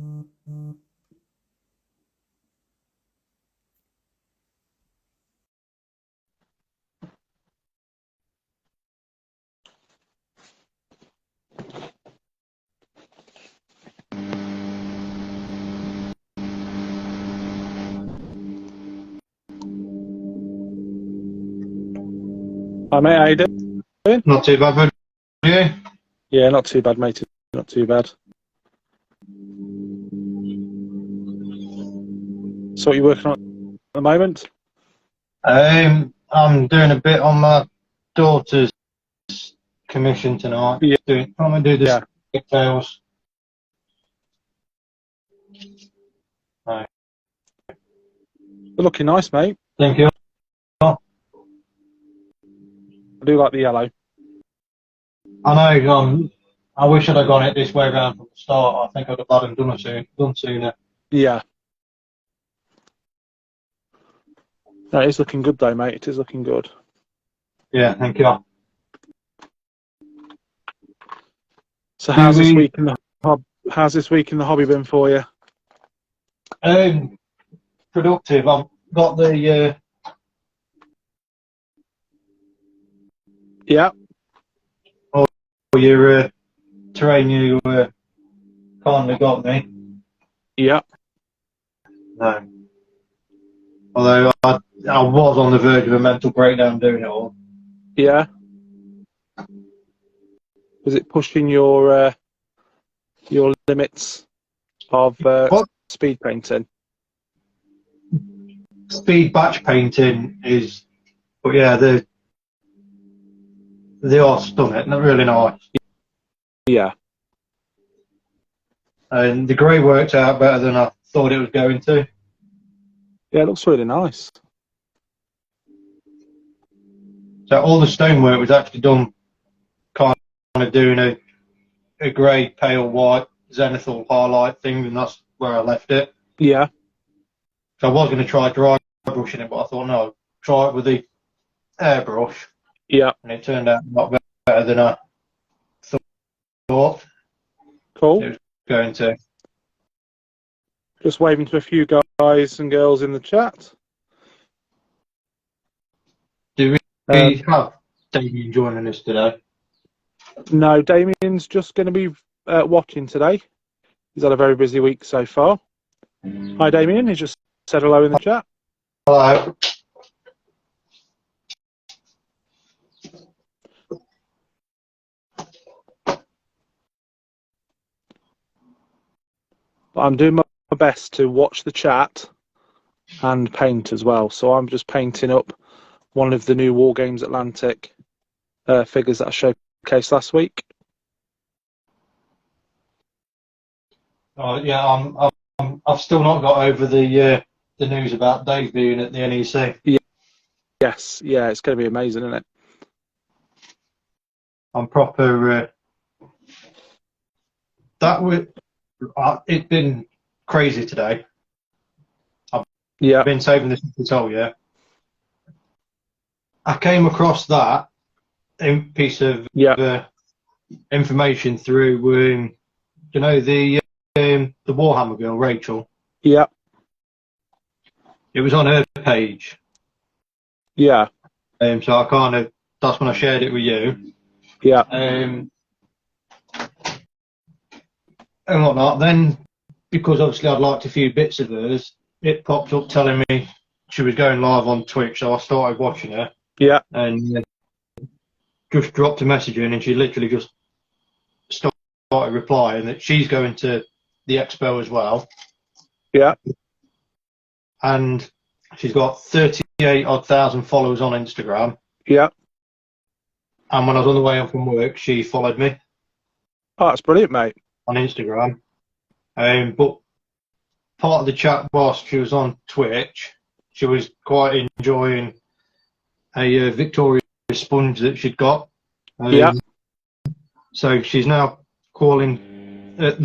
Hi mate, how you doing? Not too bad, bud. You? Yeah, not too bad, mate. Not too bad. So what are you working on at the moment? I'm doing a bit on my daughter's commission tonight. Yeah. Trying to do the details. Right. They're looking nice, mate. Thank you. I do like the yellow. I know. I wish I'd have gone it this way around from the start. I think I'd have had them done sooner. Yeah. No, it's looking good though, mate. It is looking good. Yeah, thank you. So how's this week in the hobby been for you? Productive. I've got the Yeah. your terrain you kindly got me. Yeah. No. Although I was on the verge of a mental breakdown doing it all. Yeah. Was it pushing your limits of speed painting? Speed batch painting is, but yeah, they are stunning. They're really nice. Yeah. And the grey worked out better than I thought it was going to. Yeah, it looks really nice. So all the stonework was actually done kind of doing a grey, pale white zenithal highlight thing, and that's where I left it. Yeah. So I was going to try dry brushing it, but I thought, no, try it with the airbrush. Yeah. And it turned out a lot better than I thought Cool. it was going to. Just waving to a few guys and girls in the chat. Do we have Damien joining us today? No, Damien's just going to be watching today. He's had a very busy week so far. Hi, Damien. He just said hello in the chat. Hello. But I'm doing my best to watch the chat and paint as well. So I'm just painting up one of the new War Games Atlantic figures that I showcased last week. Oh yeah, I've still not got over the news about Dave being at the NEC. Yeah. Yes, yeah, it's going to be amazing, isn't it? I'm proper. It's been crazy today. I've been saving this to tell you. I came across that piece of information through, you know, the Warhammer girl, Rachel. Yeah. It was on her page. Yeah. So I kind of, that's when I shared it with you. Yeah. And whatnot. Then, because obviously I'd liked a few bits of hers, it popped up telling me she was going live on Twitch, so I started watching her. Yeah. And just dropped a message in, and she literally just started replying that she's going to the expo as well. Yeah. And she's got 38,000 followers on Instagram. Yeah. And when I was on the way home from work, she followed me. Oh, that's brilliant, mate. On Instagram. But part of the chat whilst she was on Twitch, she was quite enjoying a Victoria sponge that she'd got. Yeah. So she's now calling at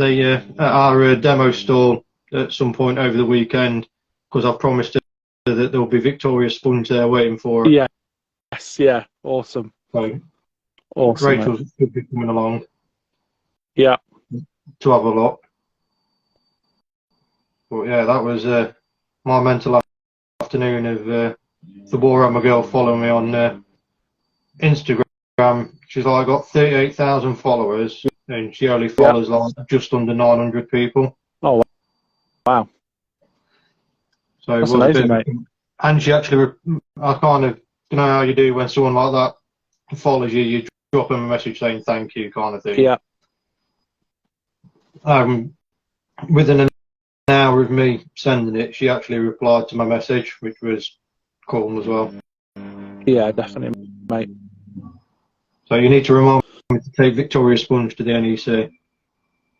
our demo stall at some point over the weekend, because I've promised her that there'll be Victoria sponge there waiting for her. Yeah. Yes. Yeah. Awesome. So awesome. Rachel should be coming along. Yeah. To have a look. But yeah, that was my mental afternoon of the Warhammer girl following me on Instagram. She's like got 38,000 followers, and she only follows like just under 900 people. Oh, wow. So That's it was a amazing, bit. mate. And she actually, I kind of, you know how you do when someone like that follows you, you drop them a message saying thank you, kind of thing. Yeah. Within an hour of me sending it, she actually replied to my message, which was cool as well. Yeah, definitely, mate. So you need to remind me to take Victoria Sponge to the NEC.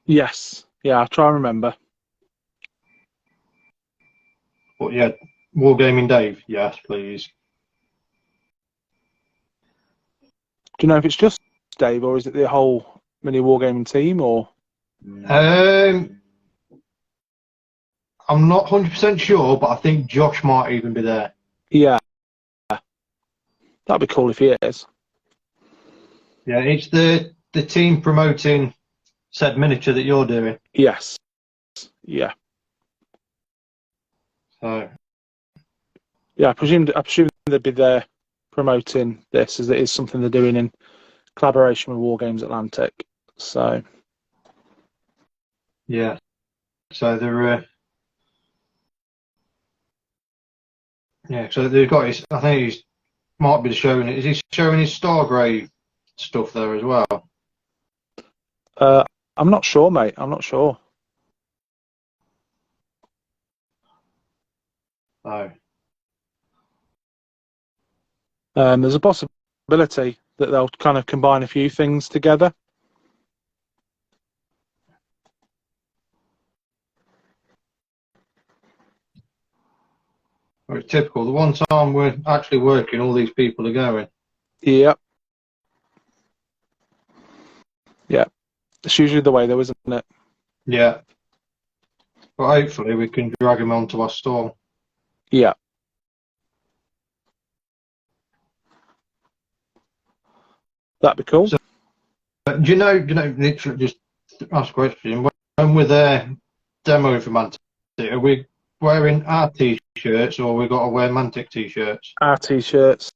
Yes. Yeah, I'll try and remember. But yeah, Wargaming Dave, yes, please. Do you know if it's just Dave or is it the whole mini wargaming team or? I'm not 100% sure, but I think Josh might even be there. Yeah. That'd be cool if he is. Yeah, it's the team promoting said miniature that you're doing. Yes. Yeah. So Yeah, I presume they'd be there promoting this as it is something they're doing in collaboration with War Games Atlantic. So yeah, so they're yeah, so they've got his. I think he's might be showing it. Is he showing his Stargrave stuff there as well? I'm not sure, mate. I'm not sure. Oh. There's a possibility that they'll kind of combine a few things together. Well, it's typical. The one time we're actually working, all these people are going. Yep. Yeah. It's usually the way though, isn't it? Yeah. But hopefully we can drag him onto our stall. Yeah. That'd be cool. So, do you know, literally just ask a question. When we're there demoing for Mantic, are we wearing our t-shirts or we got to wear Mantic t-shirts? Our t-shirts.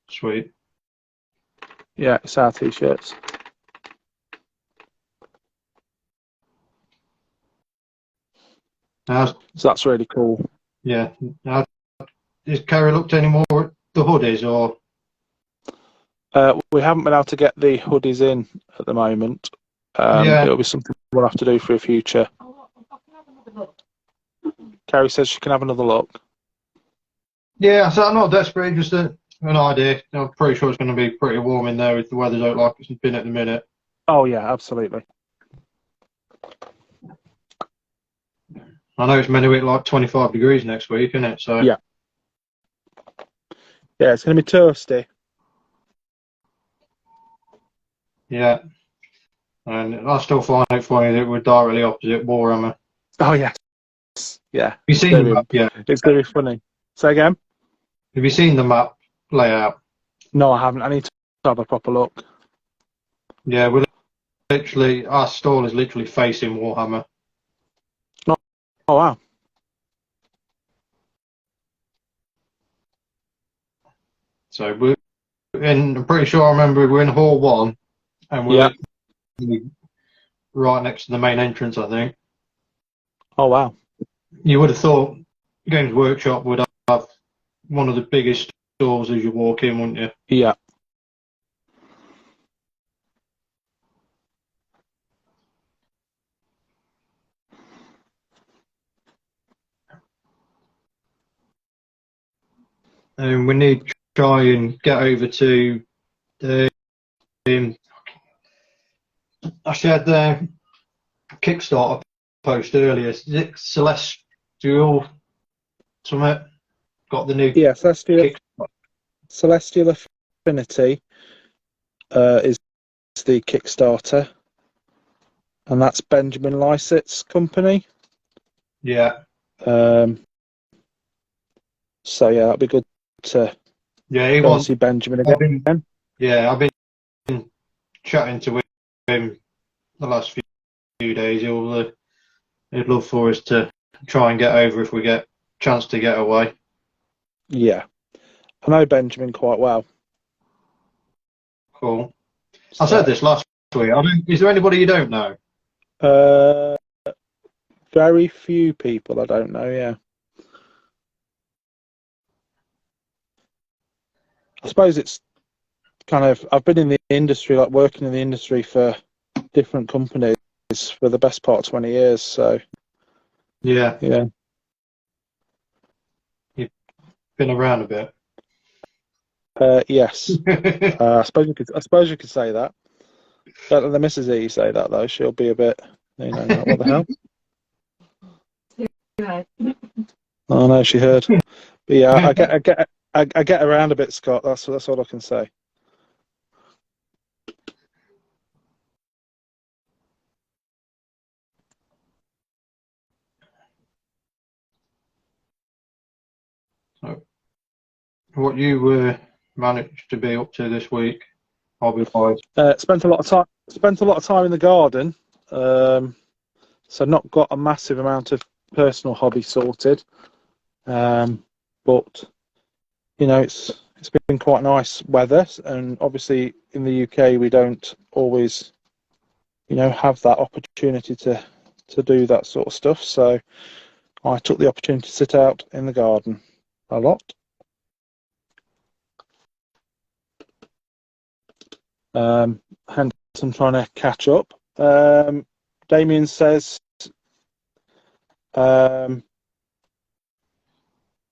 Sweet. Yeah, it's our t-shirts. So that's really cool. Yeah. Now, has Kerry looked any more at the hoodies or? We haven't been able to get the hoodies in at the moment. Yeah. It'll be something we'll have to do for a future. Carrie says she can have another look. Yeah, so I'm not desperate, just an idea. I'm pretty sure it's going to be pretty warm in there if the weather's out like it's been at the minute. Oh yeah, absolutely. I know it's meant to be like 25 degrees next week, isn't it? So yeah, it's going to be toasty. Yeah, and I still find it funny that we're directly opposite Warhammer. Oh yeah, yeah. Have you seen the map? Yeah, it's going to be funny. Say again. Have you seen the map layout? No, I haven't. I need to have a proper look. Yeah, we're literally our stall is literally facing Warhammer. Oh wow. So we're in. I'm pretty sure I remember we're in Hall 1, and we're right next to the main entrance. I think. Oh wow. You would have thought Games Workshop would have one of the biggest stalls as you walk in, wouldn't you? Yeah. And we need to try and get over to the. I shared the Kickstarter post earlier. Is it Celestial Summit? Got the new Celestial Affinity is the Kickstarter, and that's Benjamin Lysett's company. Yeah. So yeah, that'd be good to he wants to see Benjamin again. I've been chatting to him the last few days. He'd love for us to try and get over if we get a chance to get away. Yeah, I know Benjamin quite well. Cool. I said this last week. Is there anybody you don't know? Very few people I don't know. Yeah, I suppose it's kind of I've been in the industry, like working in the industry for different companies for the best part of 20 years. So Yeah, yeah, you've been around a bit. yes. I suppose you could say that. Don't let the Mrs. E say that though. She'll be a bit, like, what the hell? Oh no, she heard. But yeah, I get around a bit, Scott. That's all I can say. So, what you managed to be up to this week, hobby-wise? Spent a lot of time in the garden. So not got a massive amount of personal hobby sorted. But it's been quite nice weather, and obviously in the UK we don't always have that opportunity to do that sort of stuff. So I took the opportunity to sit out in the garden a lot. Hence I'm trying to catch up. Damien says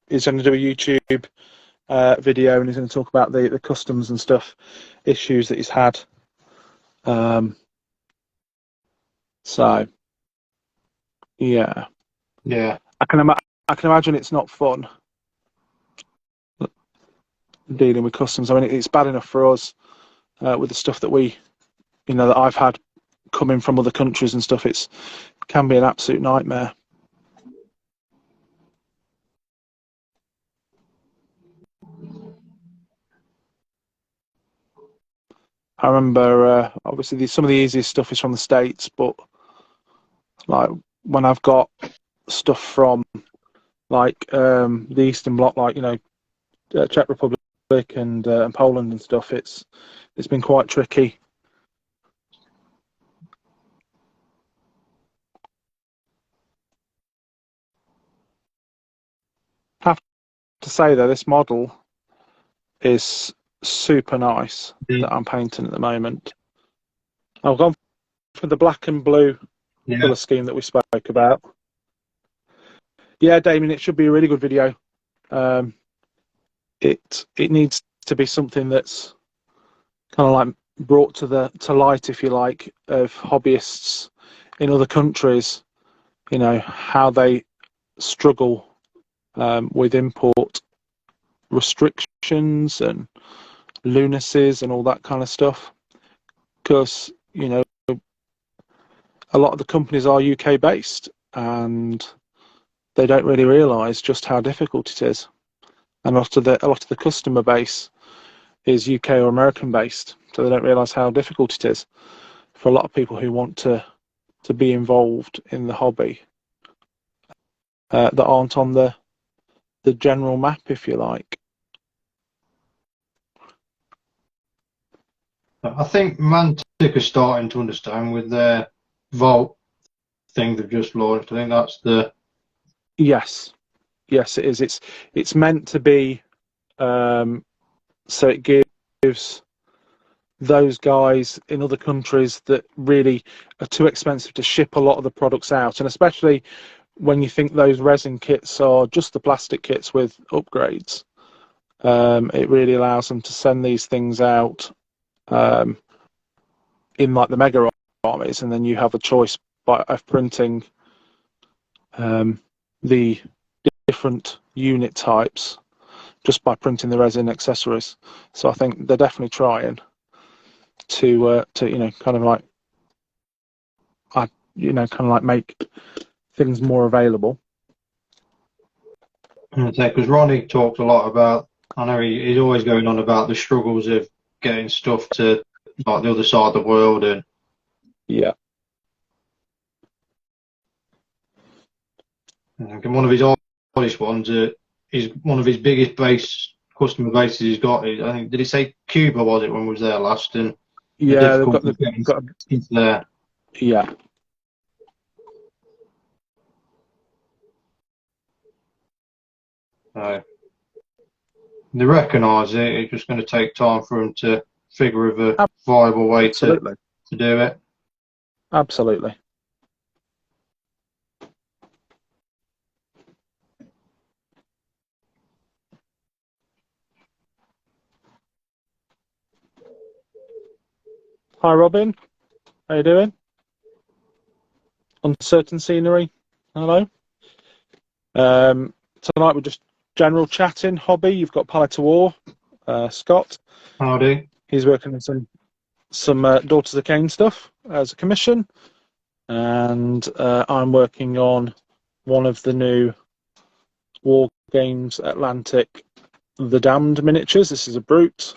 he's going to do a YouTube video, and he's going to talk about the customs and stuff issues that he's had. So yeah, I can imagine it's not fun dealing with customs. I mean, it's bad enough for us with the stuff that that I've had coming from other countries and stuff. It can be an absolute nightmare. I remember, obviously, some of the easiest stuff is from the States, but like when I've got stuff from like the Eastern Bloc, like Czech Republic and Poland and stuff, it's been quite tricky. I have to say though, this model is super nice that I'm painting at the moment. I've gone for the black and blue colour scheme that we spoke about. Yeah, Damien, it should be a really good video. It needs to be something that's kind of like brought to light, if you like, of hobbyists in other countries. How they struggle with import restrictions and lunacies and all that kind of stuff. Because a lot of the companies are UK based, and they don't really realise just how difficult it is. And a lot of the customer base is UK or American based, so they don't realise how difficult it is for a lot of people who want to be involved in the hobby that aren't on the general map, if you like. I think Mantic are starting to understand with their Vault thing they've just launched. I think that's the... Yes, it is. It's meant to be so it gives those guys in other countries that really are too expensive to ship a lot of the products out, and especially when you think those resin kits are just the plastic kits with upgrades, it really allows them to send these things out in like the mega armies, and then you have a choice of printing the different unit types just by printing the resin accessories. So I think they're definitely trying to kind of like make things more available. Because Ronnie talks a lot about, I know he's always going on about the struggles of getting stuff to like the other side of the world, and yeah, And one of his oldest ones is one of his biggest customer bases he's got. I think, did he say Cuba, was it, when we was there last? And the Yeah, difficulty getting into there. yeah. So they recognise it. It's just going to take time for them to figure of a viable way to do it. Absolutely. Hi, Robin. How you doing? Uncertain Scenery. Hello. Tonight we're just general chatting, hobby. You've got Palette to War, Scott. Howdy. He's working on some Daughters of Cain stuff as a commission, and I'm working on one of the new War Games Atlantic, The Damned miniatures. This is a brute.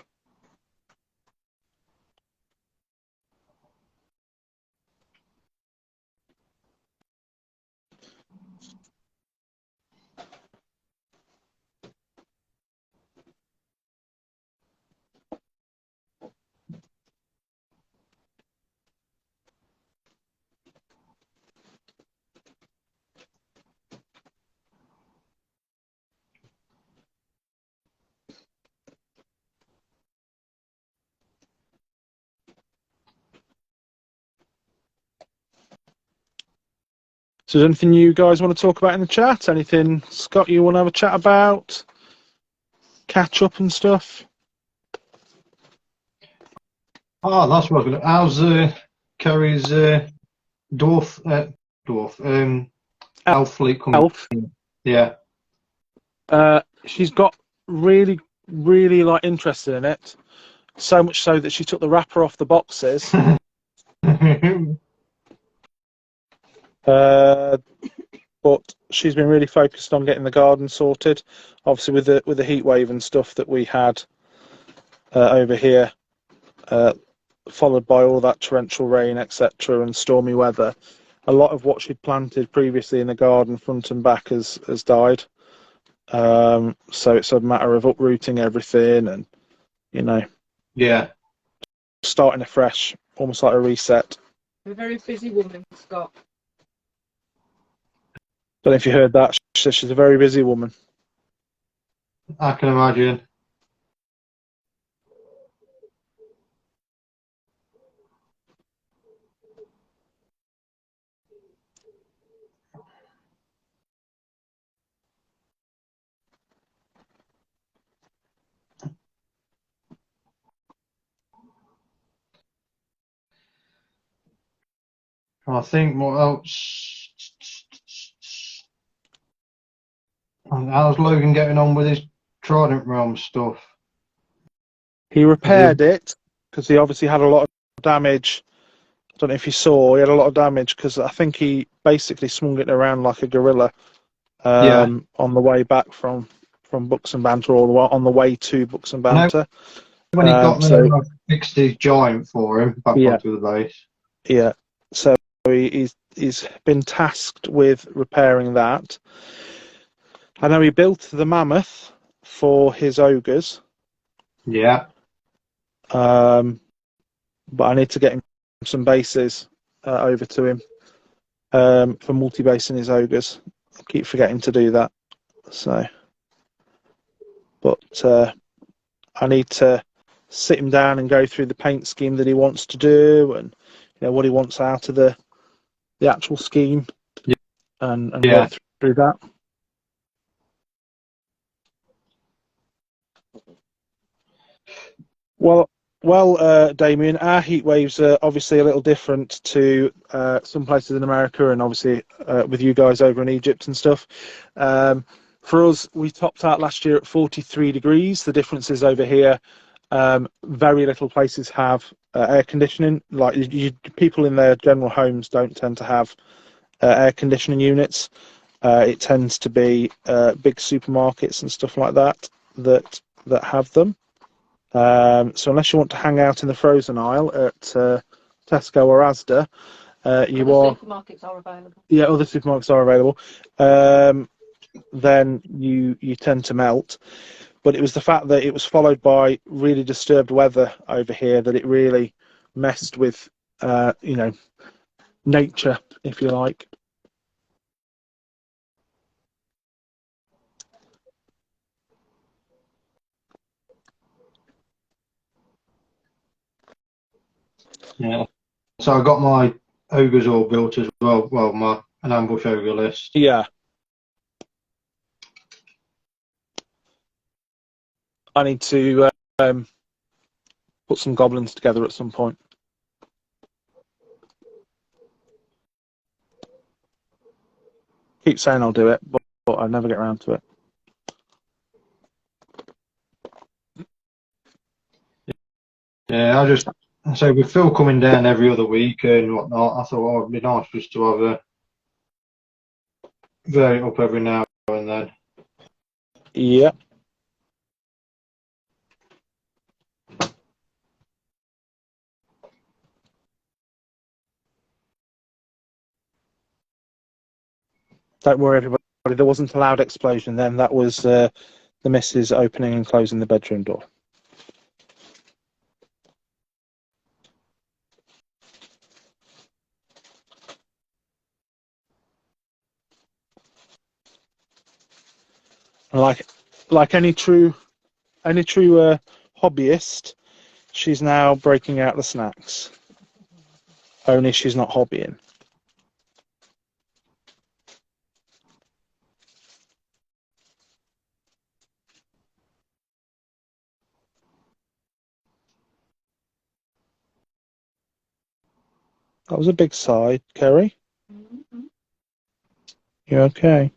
So, is there anything you guys want to talk about in the chat? Anything, Scott, you want to have a chat about? Catch up and stuff? Oh, that's what I was going to. How's Kerry's elf fleet coming? Elf. Yeah. She's got really, really interested in it. So much so that she took the wrapper off the boxes. But she's been really focused on getting the garden sorted. Obviously, with the heat wave and stuff that we had over here, followed by all that torrential rain, etc., and stormy weather, a lot of what she'd planted previously in the garden, front and back, has died. So it's a matter of uprooting everything, and yeah, starting afresh, almost like a reset. A very busy woman, Scott. Don't know if you heard that. She says she's a very busy woman. I can imagine. I think what else? How's Logan getting on with his Trident Realm stuff? He repaired it because he obviously had a lot of damage. I don't know if you saw, he had a lot of damage because I think he basically swung it around like a gorilla on the way back from Books and Banter, or on the way to Books and Banter. When he got there, I fixed his giant for him back onto the base. Yeah, so he's been tasked with repairing that. I know he built the mammoth for his ogres. Yeah. But I need to get him some bases over to him for multi-basing his ogres. I keep forgetting to do that. So, but I need to sit him down and go through the paint scheme that he wants to do, and what he wants out of the actual scheme, and work through that. Well, Damien, our heat waves are obviously a little different to some places in America, and obviously with you guys over in Egypt and stuff. For us, we topped out last year at 43 degrees. The difference is over here, very little places have air conditioning. Like people in their general homes don't tend to have air conditioning units. It tends to be big supermarkets and stuff like that have them. So unless you want to hang out in the frozen aisle at Tesco or Asda, you Other are supermarkets are available. yeah, other supermarkets are available. Then you tend to melt. But it was the fact that it was followed by really disturbed weather over here that it really messed with, nature, if you like. Yeah. So I got my ogres all built as well. Well, an ambush ogre list. Yeah. I need to put some goblins together at some point. Keep saying I'll do it, but I never get around to it. Yeah, so with Phil coming down every other week and whatnot, I thought, it'd be nice just to have a vary it up every now and then. Yeah. Don't worry, everybody. There wasn't a loud explosion then. That was the missus opening and closing the bedroom door. Like any true hobbyist, she's now breaking out the snacks. Only she's not hobbying. That was a big sigh, Kerry. You okay?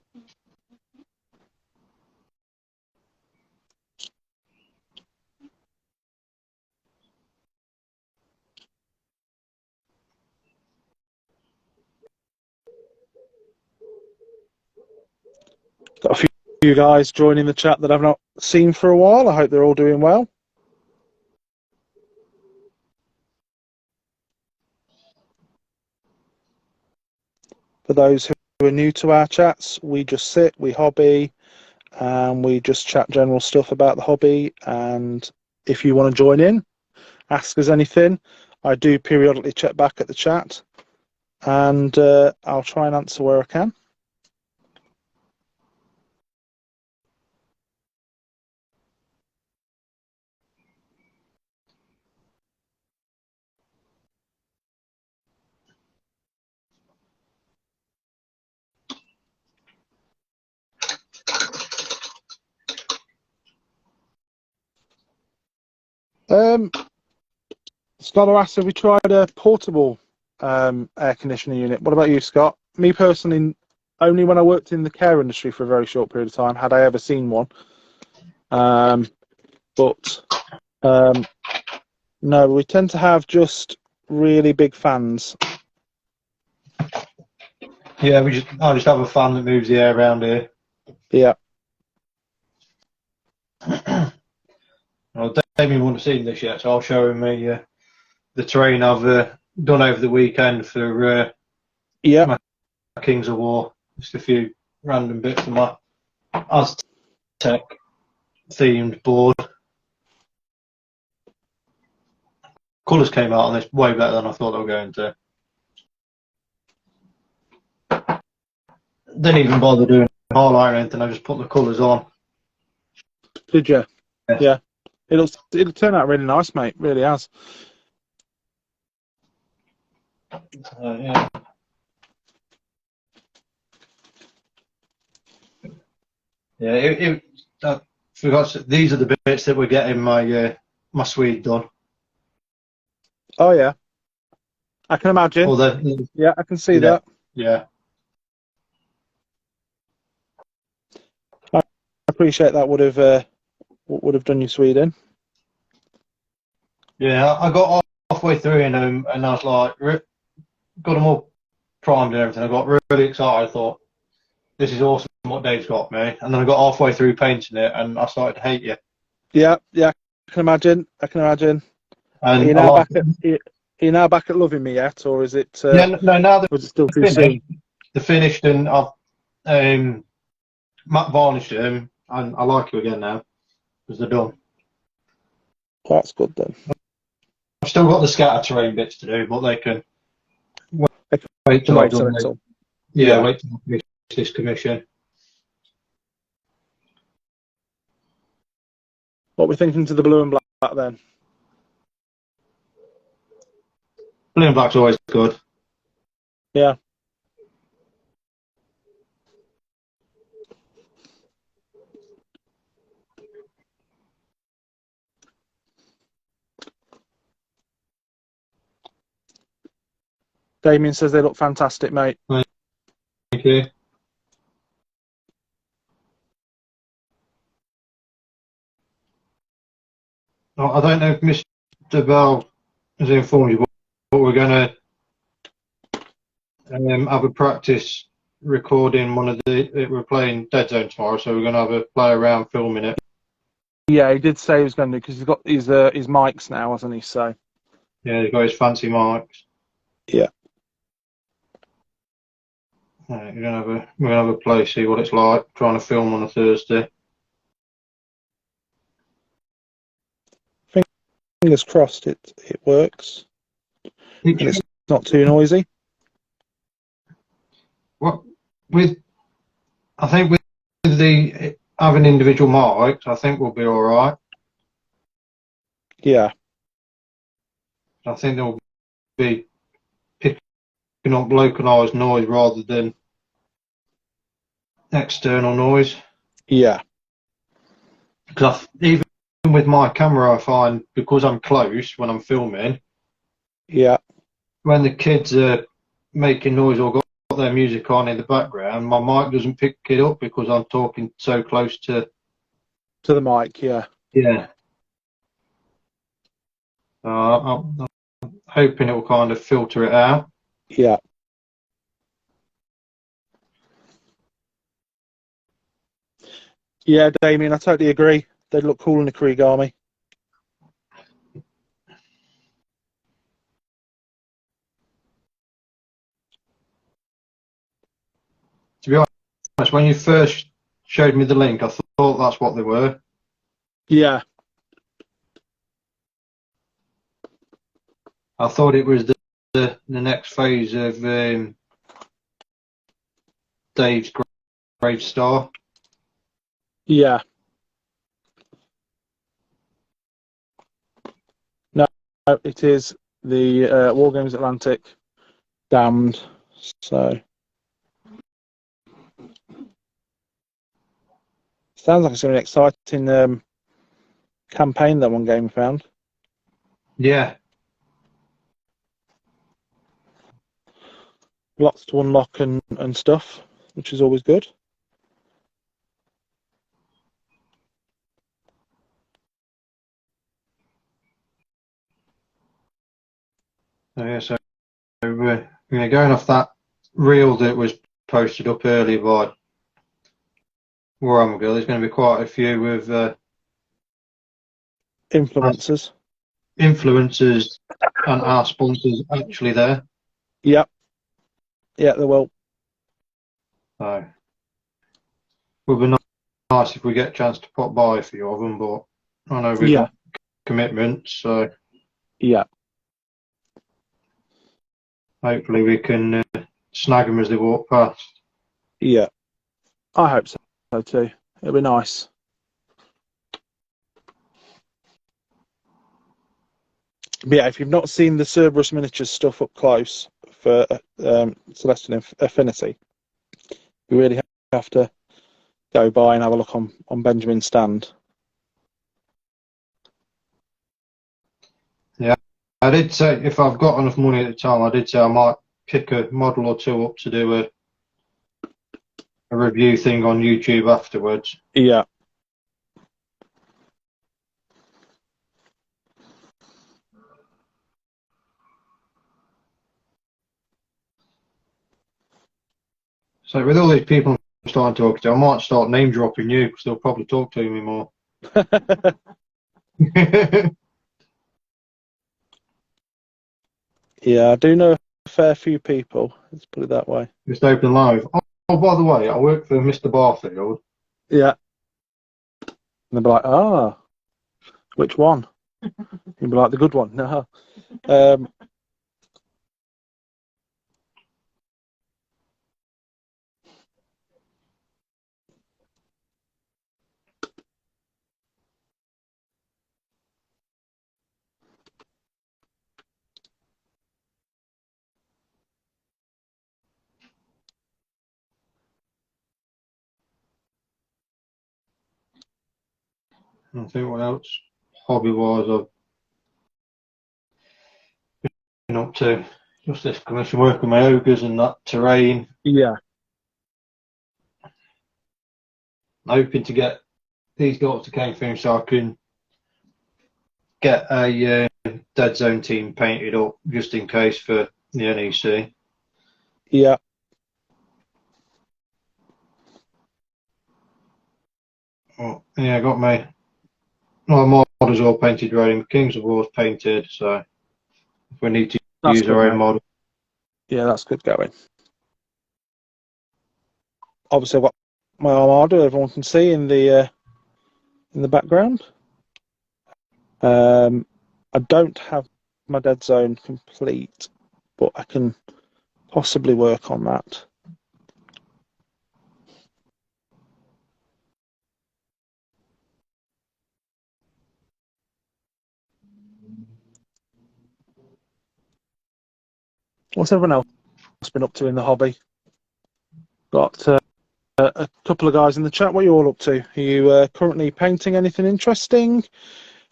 Got a few guys joining the chat that I've not seen for a while. I hope they're all doing well. For those who are new to our chats, we just sit, we hobby, and we just chat general stuff about the hobby. And if you want to join in, ask us anything. I do periodically check back at the chat, and I'll try and answer where I can. Scott asked, have we tried a portable air conditioning unit? What about you, Scott? Me personally, only when I worked in the care industry for a very short period of time had I ever seen one. No, we tend to have just really big fans. Yeah, I just have a fan that moves the air around here. Yeah. Well, Damien wouldn't have seen this yet, so I'll show him the terrain I've done over the weekend for my Kings of War. Just a few random bits of my Aztec themed board. Colours came out on this way better than I thought they were going to. Didn't even bother doing highlight or anything, I just put the colours on. Did you? Yeah. It'll turn out really nice, mate. Really has. Yeah. Yeah, I forgot. These are the bits that we're getting my Swede done. Oh yeah, I can imagine. Yeah, I can see that. Yeah. I appreciate that. Would have done you Sweden. Yeah, I got halfway through in them, and I was like, got them all primed and everything. I got really excited. I thought, this is awesome what Dave's got me. And then I got halfway through painting it, and I started to hate you. Yeah, I can imagine. And you're Are you now back at loving me yet, or is it? Yeah, no, now Was it still too they're soon? finished. They're finished, and I've matte varnished them, and I like you again now because they're done. Well, that's good then. I've still got the scatter terrain bits to do, but they can They wait can till I've wait a done the little. yeah, Yeah. wait till I've finished this commission. What we're thinking to the blue and black then? Blue and black's always good. Yeah. Damien says they look fantastic, mate. Thank you. Oh, I don't know if Mr. Bell has informed you, but we're going to have a practice recording one of we're playing Dead Zone tomorrow, so we're going to have a play around filming it. Yeah, he did say he was going to because he's got his mics now, hasn't he? So Yeah, he's got his fancy mics. yeah. We're gonna have a play, see what it's like trying to film on a Thursday. Fingers crossed it works and it's not too noisy. What with I think with the having individual mics, I think we'll be all right. Yeah. I think they'll be picking up localized noise rather than external noise. Yeah. Because even with my camera, I find because I'm close when I'm filming, Yeah. when the kids are making noise or got their music on in the background, my mic doesn't pick it up because I'm talking so close to To the mic, yeah. yeah. I'm hoping it will kind of filter it out. Yeah. Yeah, Damien, I totally agree. They'd look cool in the Krieg army. To be honest, when you first showed me the link, I thought that's what they were. Yeah. I thought it was the next phase of Dave's Grave Star. Yeah. No, it is the War Games Atlantic Damned. So sounds like it's going to be an exciting campaign, that one game we found. Yeah. Lots to unlock and stuff, which is always good. So going off that reel that was posted up earlier by Warhammer Girl, there's going to be quite a few with Influencers. influencers and our sponsors actually there. Yep. Yeah, they will. So it would be nice if we get a chance to pop by a few of them, but I know we've got commitments, so Yeah. hopefully we can snag them as they walk past. Yeah. I hope so too. It'll be nice. But yeah, if you've not seen the Cerberus miniatures stuff up close for Celestial Affinity, you really have to go by and have a look on Benjamin's stand. Yeah, I did say if I've got enough money at the time, I did say I might pick a model or two up to do a review thing on YouTube afterwards. Yeah. So with all these people I'm starting talking to, I might start name dropping you because they'll probably talk to me more. Yeah, I do know a fair few people. Let's put it that way. Just open live. Oh, by the way, I work for Mr. Barfield. Yeah. And they'll be like, which one? You'll be like, the good one. No. Um, I think what else? Hobby-wise, I've been up to just this commission work with my ogres and that terrain. yeah. Hoping to get these goals to came through so I can get a dead zone team painted up just in case for the NEC. Yeah. Oh, yeah, I got my models all painted ready. Kings of War's painted, so if we need to That's use good, our own mate. model. Yeah, that's good going. Obviously, I've got my Armada. Everyone can see in the background. I don't have my dead zone complete, but I can possibly work on that. What's everyone else been up to in the hobby? Got a couple of guys in the chat. What are you all up to? Are you currently painting anything interesting?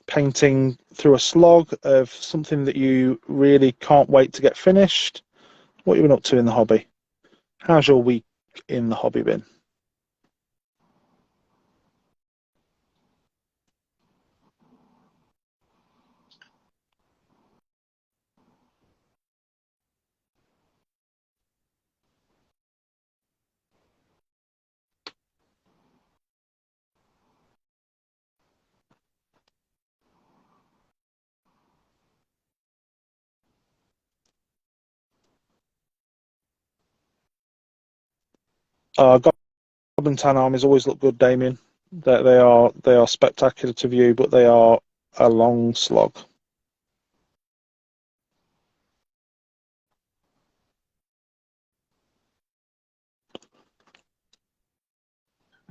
Painting through a slog of something that you really can't wait to get finished? What have you been up to in the hobby? How's your week in the hobby been? Goblin Tan armies always look good, Damien. They are spectacular to view, but they are a long slog.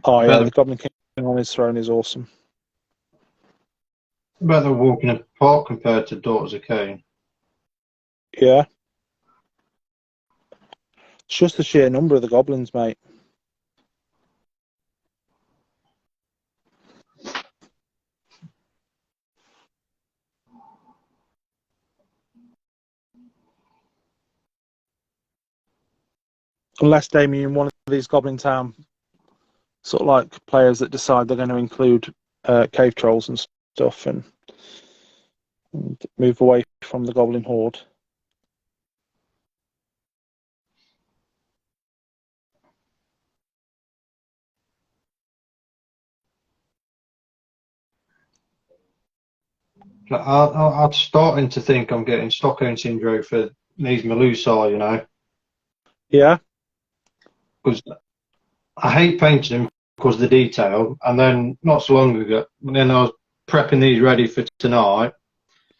Oh yeah, Better, the Goblin King on his throne is awesome. better walking apart compared to Daughters of Cain. Yeah, it's just the sheer number of the goblins, mate. Unless Damien, one of these Goblin Town sort of like players that decide they're going to include cave trolls and stuff and move away from the Goblin Horde. I'm starting to think I'm getting Stockholm syndrome for these Melusar, you know, Yeah, because I hate painting them because of the detail. And then not so long ago, when I was prepping these ready for tonight,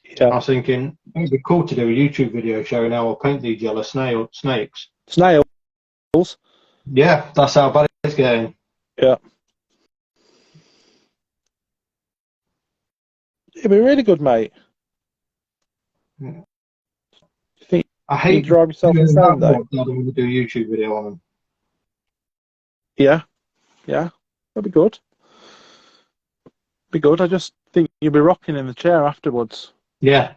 I yeah. was thinking it'd be cool to do a YouTube video showing how I paint these yellow snakes. Snails. Yeah, that's how bad it's getting. Yeah, it'd be really good, mate. You think I you'd hate drive yourself doing that insane though? much. I don't want to do a YouTube video on them. Yeah, yeah. That'd be good. Be good. I just think you'd be rocking in the chair afterwards. Yeah,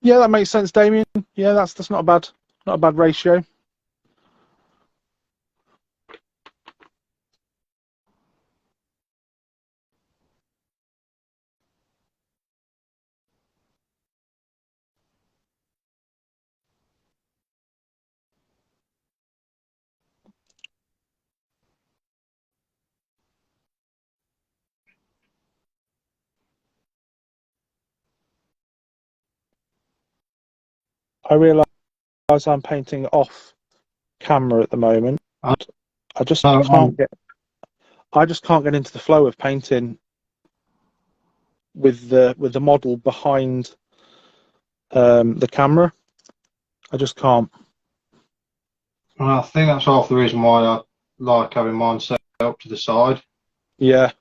Yeah, that makes sense, Damien. Yeah, that's not a bad ratio. I realise I'm painting off camera at the moment. I I just know, can't get into the flow of painting with the model behind the camera. I just can't. I think that's half the reason why I like having mine set up to the side. Yeah,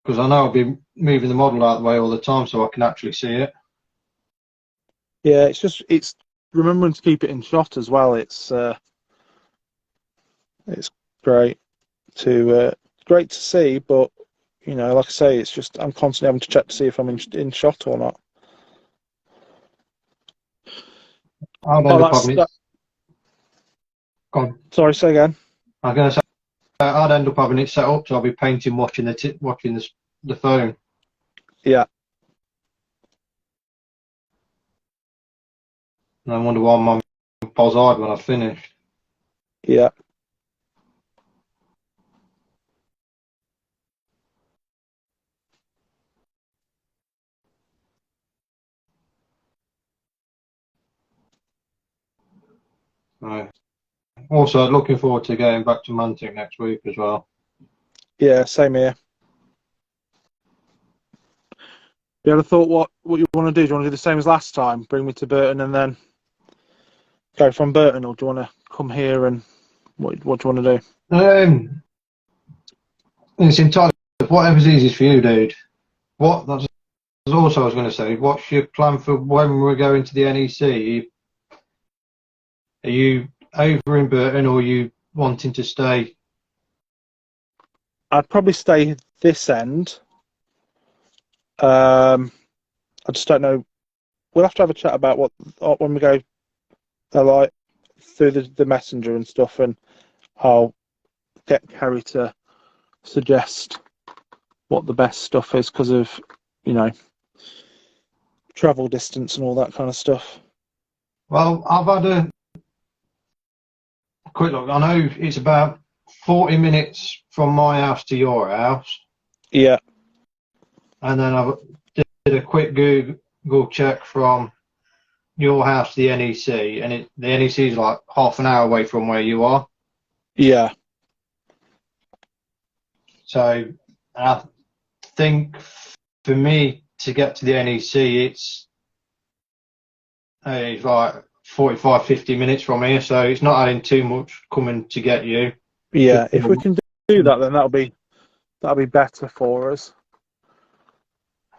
Because I know I'll be moving the model out of the way all the time so I can actually see it. yeah. It's remembering to keep it in shot as well. It's great to see, but like I say, it's just I'm constantly having to check to see if I'm in shot or not. I'd Oh, end up having it. Go on. Sorry, say again. I was going to say I'd end up having it set up so I'll be painting watching the phone. Yeah, And I wonder why my boz-eyed when I've finished. yeah. Right. Also, looking forward to getting back to Mantic next week as well. Yeah, same here. You ever thought what you want to do? Do you want to do the same as last time? Bring me to Burton and then go from Burton, or do you want to come here and what do you want to do? It's entirely whatever's easiest for you, dude. That's also I was going to say. What's your plan for when we're going to the NEC? Are you over in Burton, or are you wanting to stay? I'd probably stay this end. I just don't know. We'll have to have a chat about what when we go like through the messenger and stuff, and I'll get Kerry to suggest what the best stuff is because of travel distance and all that kind of stuff. Well, I've had a quick look. I know it's about 40 minutes from my house to your house, Yeah, and then I did a quick Google check from your house to the NEC, and the NEC is like half an hour away from where you are. yeah, So I think for me to get to the NEC, it's like 45, 50 minutes from here, so it's not adding too much coming to get you. yeah. If we can do that, then that'll be better for us.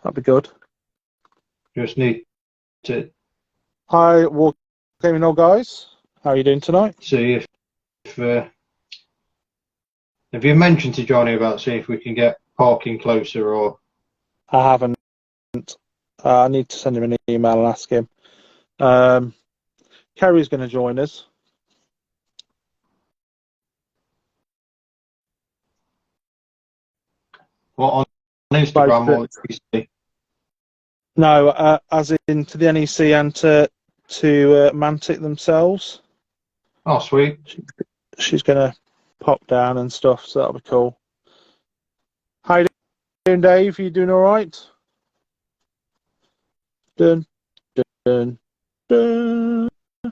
That'd be good. Just need to Hi, War Gaming old guys. How are you doing tonight? see if have you mentioned to Johnny about seeing if we can get parking closer, or I haven't. I need to send him an email and ask him. Kerry's going to join us. what on Instagram or PC? No, as in to the NEC and to Mantic themselves. Oh, sweet. She's going to pop down and stuff, so that'll be cool. How you doing, Dave? You doing all right? Dun, dun, dun. I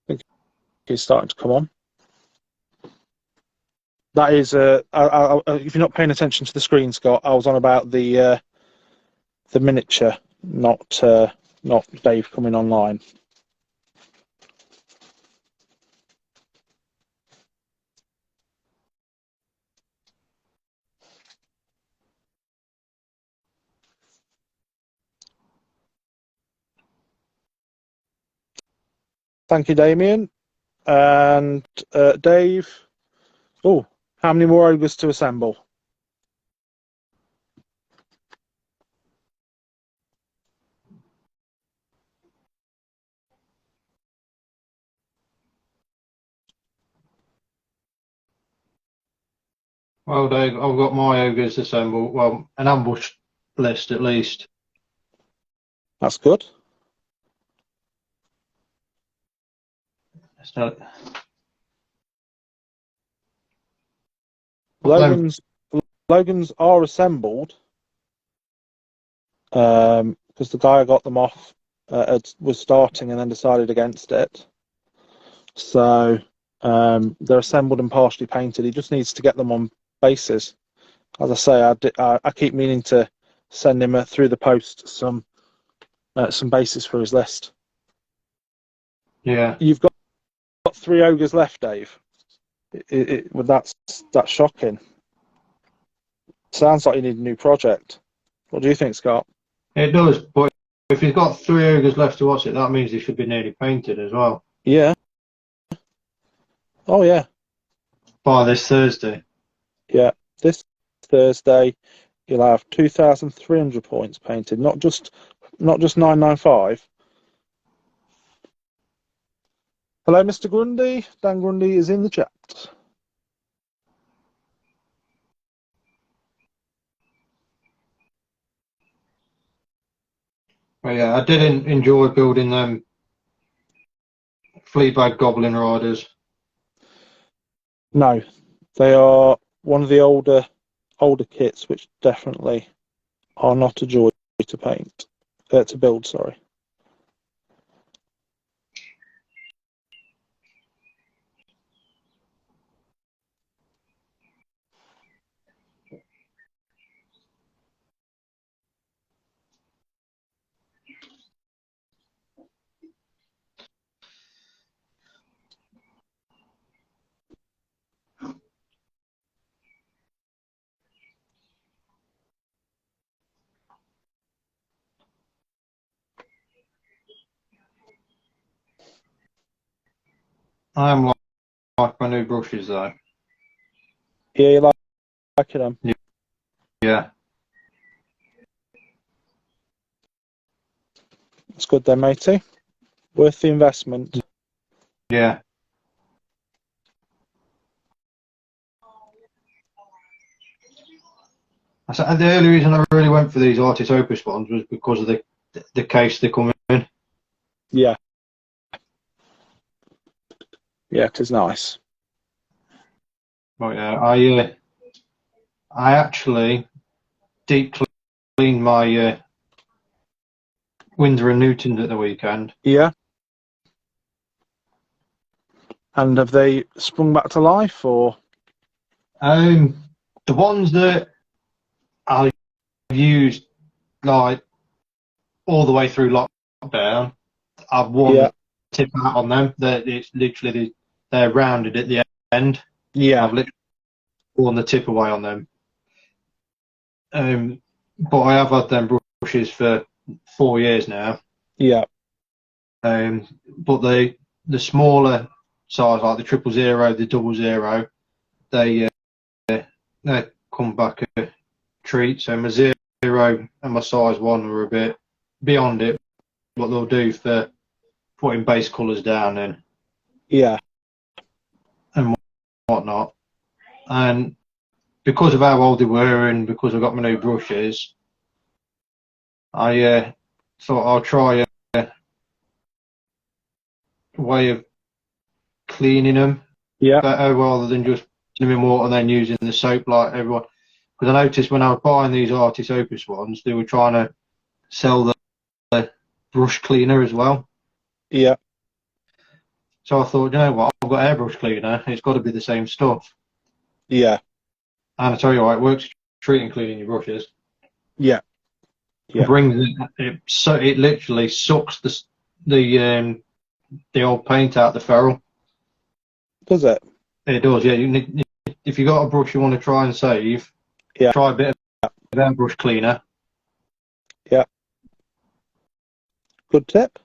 think he's starting to come on. That is, if you're not paying attention to the screen, Scott, I was on about the miniature, not Dave coming online. Thank you, Damien. And Dave. Oh, how many more ogres to assemble? Well, Dave, I've got my ogres assembled. Well, an ambush list at least. That's good. So, Logan's are assembled because the guy I got them off was starting and then decided against it. So they're assembled and partially painted. He just needs to get them on bases. As I say, I keep meaning to send him through the post some bases for his list. Yeah. You've got 3 ogres left, Dave. That's shocking. Sounds like you need a new project. What do you think, Scott? It does, but if he's got 3 ogres left to watch it, that means he should be nearly painted as well. Yeah. Oh yeah. By this Thursday. Yeah. This Thursday, you'll have 2,300 points painted, not just 995. Hello, Mr. Grundy. Dan Grundy is in the chat. But yeah, I did enjoy building them Fleabag Goblin Riders. No, they are one of the older kits, which definitely are not a joy to paint, to build. Sorry. I am like my new brushes though. Yeah, you like them. Yeah. It's good then, matey. Worth the investment. Yeah. The only reason I really went for these Artis Opus ones was because of the case they come in. Yeah. Yeah, it is nice. But yeah, I actually deep cleaned my Windsor and Newtons at the weekend. Yeah. And have they sprung back to life, or? The ones that I used like all the way through lockdown, I've worn the tip out on them. It's literally they're rounded at the end. Yeah. I've literally worn the tip away on them. But I have had them brushes for 4 years now. Yeah. But the smaller size, like the 000, the 00, they come back a treat. So my 0 and my size 1 were a bit beyond it. What they'll do for putting base colours down in. Yeah. And whatnot. And because of how old they were and because I've got my new brushes, I thought I'll try a way of cleaning them better rather than just putting them in water and then using the soap like everyone. Because I noticed when I was buying these Artis Opus ones, they were trying to sell the brush cleaner as well. Yeah. So I thought, you know what, I've got airbrush cleaner, it's got to be the same stuff. Yeah. And I tell you what, it works treating cleaning your brushes. Yeah. Yeah. It literally sucks the old paint out the ferrule. Does it? It does, yeah. If you got a brush you want to try and save, try a bit of airbrush cleaner. Yeah. Good tip.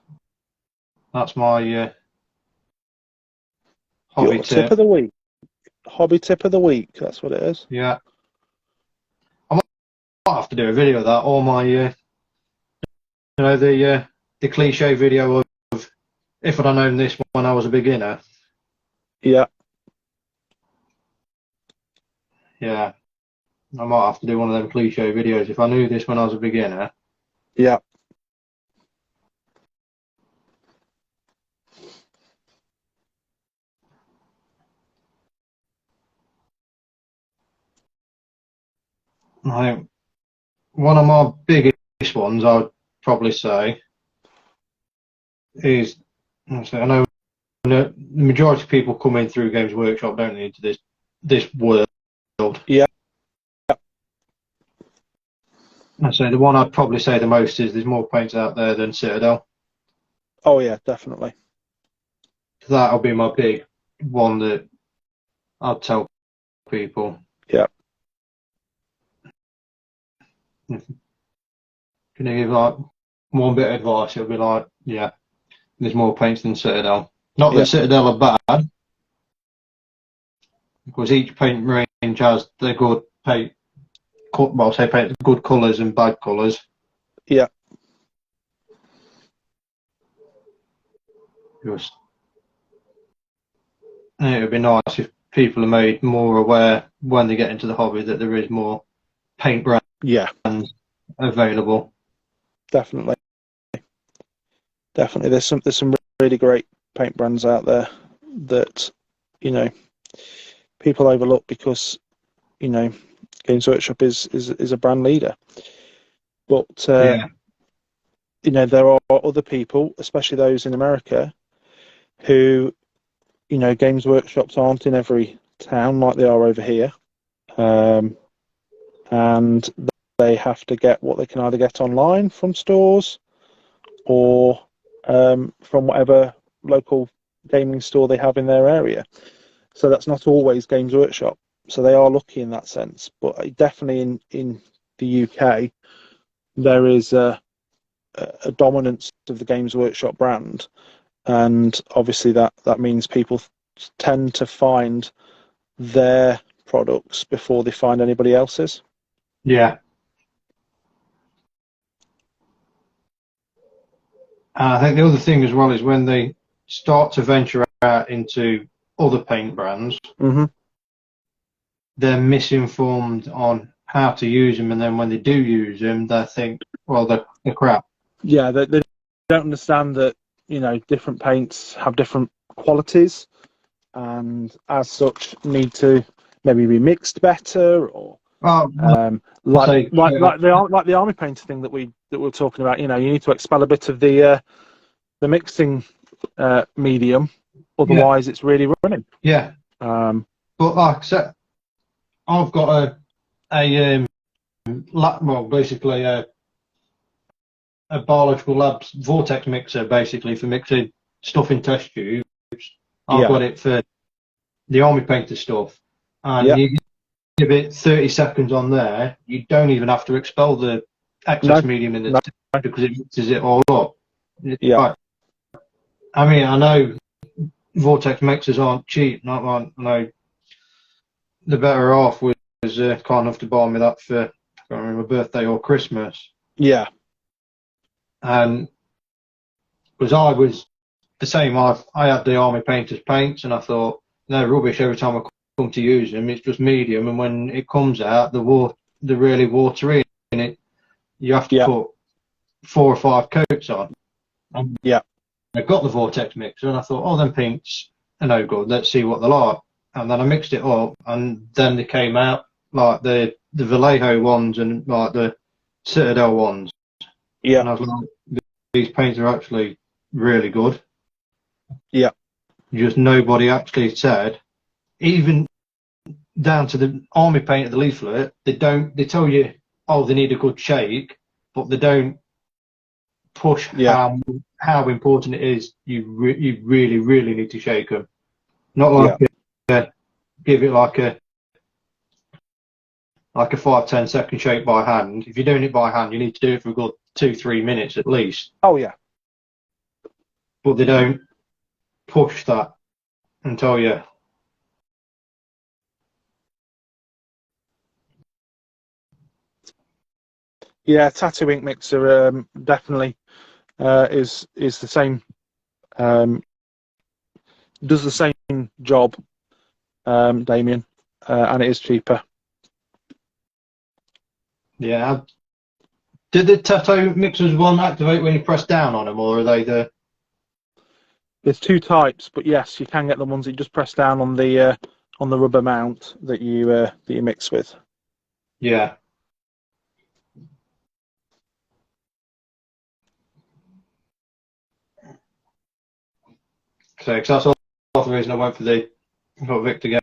That's my hobby tip of the week. Hobby tip of the week. That's what it is. Yeah. I might have to do a video of that, or my the cliche video of if I'd have known this when I was a beginner. Yeah. Yeah. I might have to do one of them cliche videos. If I knew this when I was a beginner. Yeah. I think one of my biggest ones, I would probably say, is, I know the majority of people come in through Games Workshop, don't they, into this world. Yeah. I say the one I'd probably say the most is there's more paints out there than Citadel. Oh yeah, definitely. That'll be my big one that I'd tell people. Yeah. Can you give like one bit of advice? It'll be like, yeah, there's more paints than Citadel. Not Yeah. that Citadel are bad, because each paint range has their good paint. Well, say paint good colours and bad colours. Yeah. Just, it would be nice if people are made more aware when they get into the hobby that there is more paint brands Yeah. available. Definitely. Definitely. There's some really great paint brands out there that, you know, people overlook because, you know, Games Workshop is a brand leader. But Yeah. you know, there are other people, especially those in America, who, you know, Games Workshops aren't in every town like they are over here, and they have to get what they can either get online from stores or from whatever local gaming store they have in their area. So that's not always Games Workshop. So they are lucky in that sense. But definitely in the UK, there is a dominance of the Games Workshop brand, and obviously that means people tend to find their products before they find anybody else's. Yeah. And I think the other thing as well is when they start to venture out into other paint brands, Mm-hmm. they're misinformed on how to use them, and then when they do use them, they think, well, they're crap. Yeah, they don't understand that, you know, different paints have different qualities, and as such need to maybe be mixed better, or Well, like say, the army painter thing that we're talking about. You know, you need to expel a bit of the mixing medium, otherwise it's really running. yeah. But like I said, I've got basically a biological labs vortex mixer, basically for mixing stuff in test tubes. I've got it for the army painter stuff, and you give it 30 seconds on there. You don't even have to expel the excess medium in the test because it mixes it all up. Yeah. Right. I mean, I know vortex mixers aren't cheap. Not like, I know the better off was kind enough to buy me that for, I can't remember, birthday or Christmas. Yeah. And because I was the same, I had the army painters paints, and I thought, no, rubbish. Every time I come to use them, it's just medium, and when it comes out, they're really watery in it. You have to put 4 or 5 coats on. And I got the vortex mixer, and I thought, oh, them paints are no good. Let's see what they're like. And then I mixed it up, and then they came out like the Vallejo ones and like the Citadel ones. Yeah. And I was like, these paints are actually really good. Yeah. Just nobody actually said, even down to the army paint of the leaflet, they tell you, oh, they need a good shake, but they don't push how important it is. You really, really need to shake them. Not like give it like a 5-10 second shake by hand. If you're doing it by hand, you need to do it for a good 2-3 minutes at least. Oh yeah. But they don't push that and tell you. Yeah, tattoo ink mixer definitely is the same. Does the same job, Damien, and it is cheaper. Yeah. Did the tattoo mixers one activate when you press down on them, or are they the? There's 2 types, but yes, you can get the ones that you just press down on the rubber mount that you mix with. Yeah. So, 'cause that's also the reason I went for Vic to get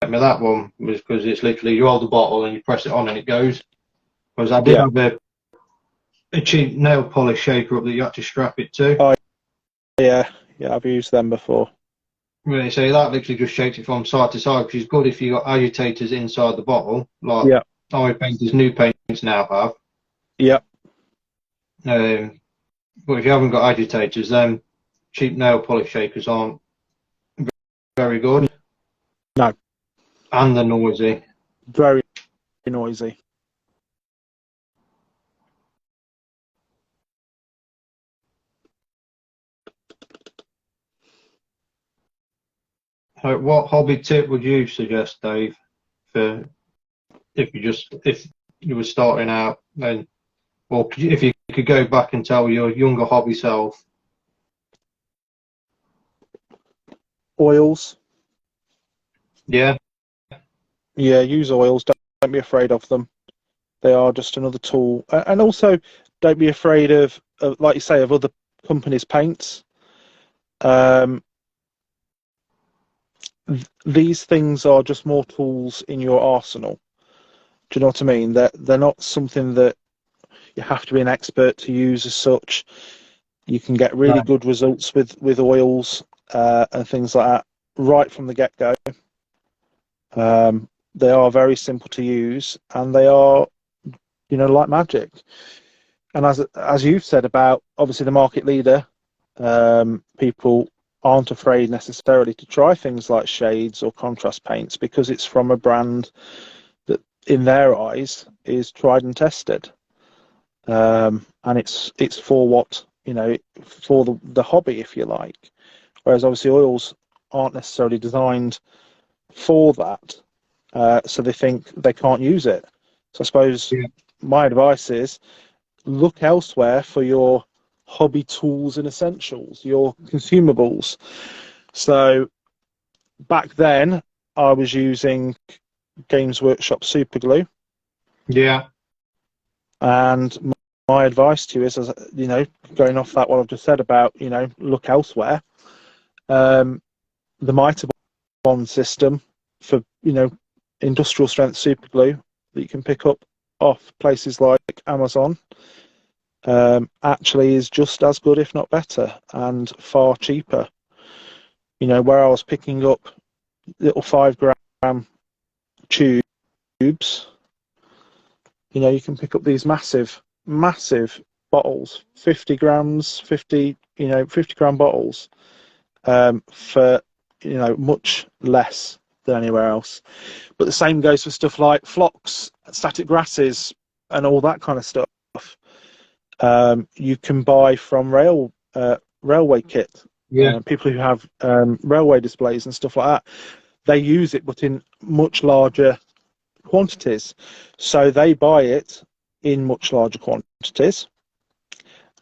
me that one, was because it's literally you hold the bottle and you press it on and it goes. Whereas I did Yeah. have a cheap nail polish shaper up that you had to strap it to. Oh, yeah, I've used them before. Really, so that literally just shakes it from side to side, which is good if you got agitators inside the bottle, like Yeah, our painters, new paints now have. yeah, But if you haven't got agitators, then cheap nail polish shakers aren't very good, no, and they're noisy. very noisy. What hobby tip would you suggest, Dave, for if you were starting out, then, or if you could go back and tell your younger hobby self? Oils, Yeah, yeah, use oils. Don't be afraid of them. They are just another tool, and also don't be afraid of, like you say, of other companies' paints. Um, these things are just more tools in your arsenal. Do you know what I mean? They're not something that you have to be an expert to use as such. You can get really no, good results with oils and things like that right from the get go. They are very simple to use, and they are, like magic. And as you've said about obviously the market leader, people aren't afraid necessarily to try things like shades or contrast paints because it's from a brand that, in their eyes, is tried and tested. And it's for what for the hobby, if you like. Whereas obviously oils aren't necessarily designed for that, so they think they can't use it. So I suppose yeah, my advice is look elsewhere for your hobby tools and essentials, your consumables. So back then, I was using Games Workshop Superglue, yeah, and my advice to you is, as going off that what I've just said about look elsewhere. The Mitre Bond system for industrial strength superglue that you can pick up off places like Amazon actually is just as good, if not better, and far cheaper. Where I was picking up little 5 gram tubes, you can pick up these massive bottles, 50 grams, 50 gram bottles, for much less than anywhere else. But the same goes for stuff like phlox, static grasses, and all that kind of stuff. You can buy from railway kit. yeah, People who have railway displays and stuff like that, they use it, but in much larger quantities. So they buy it in much larger quantities,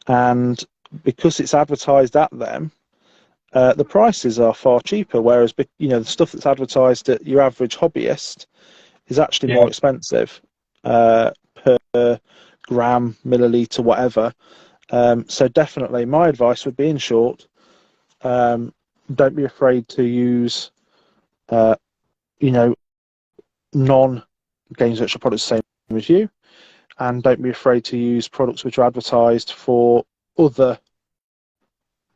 and because it's advertised at them, the prices are far cheaper. Whereas the stuff that's advertised at your average hobbyist is actually yeah, more expensive per gram, milliliter, whatever. So definitely, my advice would be, in short, don't be afraid to use, uh, you know, non-Games Workshop products, the same as you, and don't be afraid to use products which are advertised for other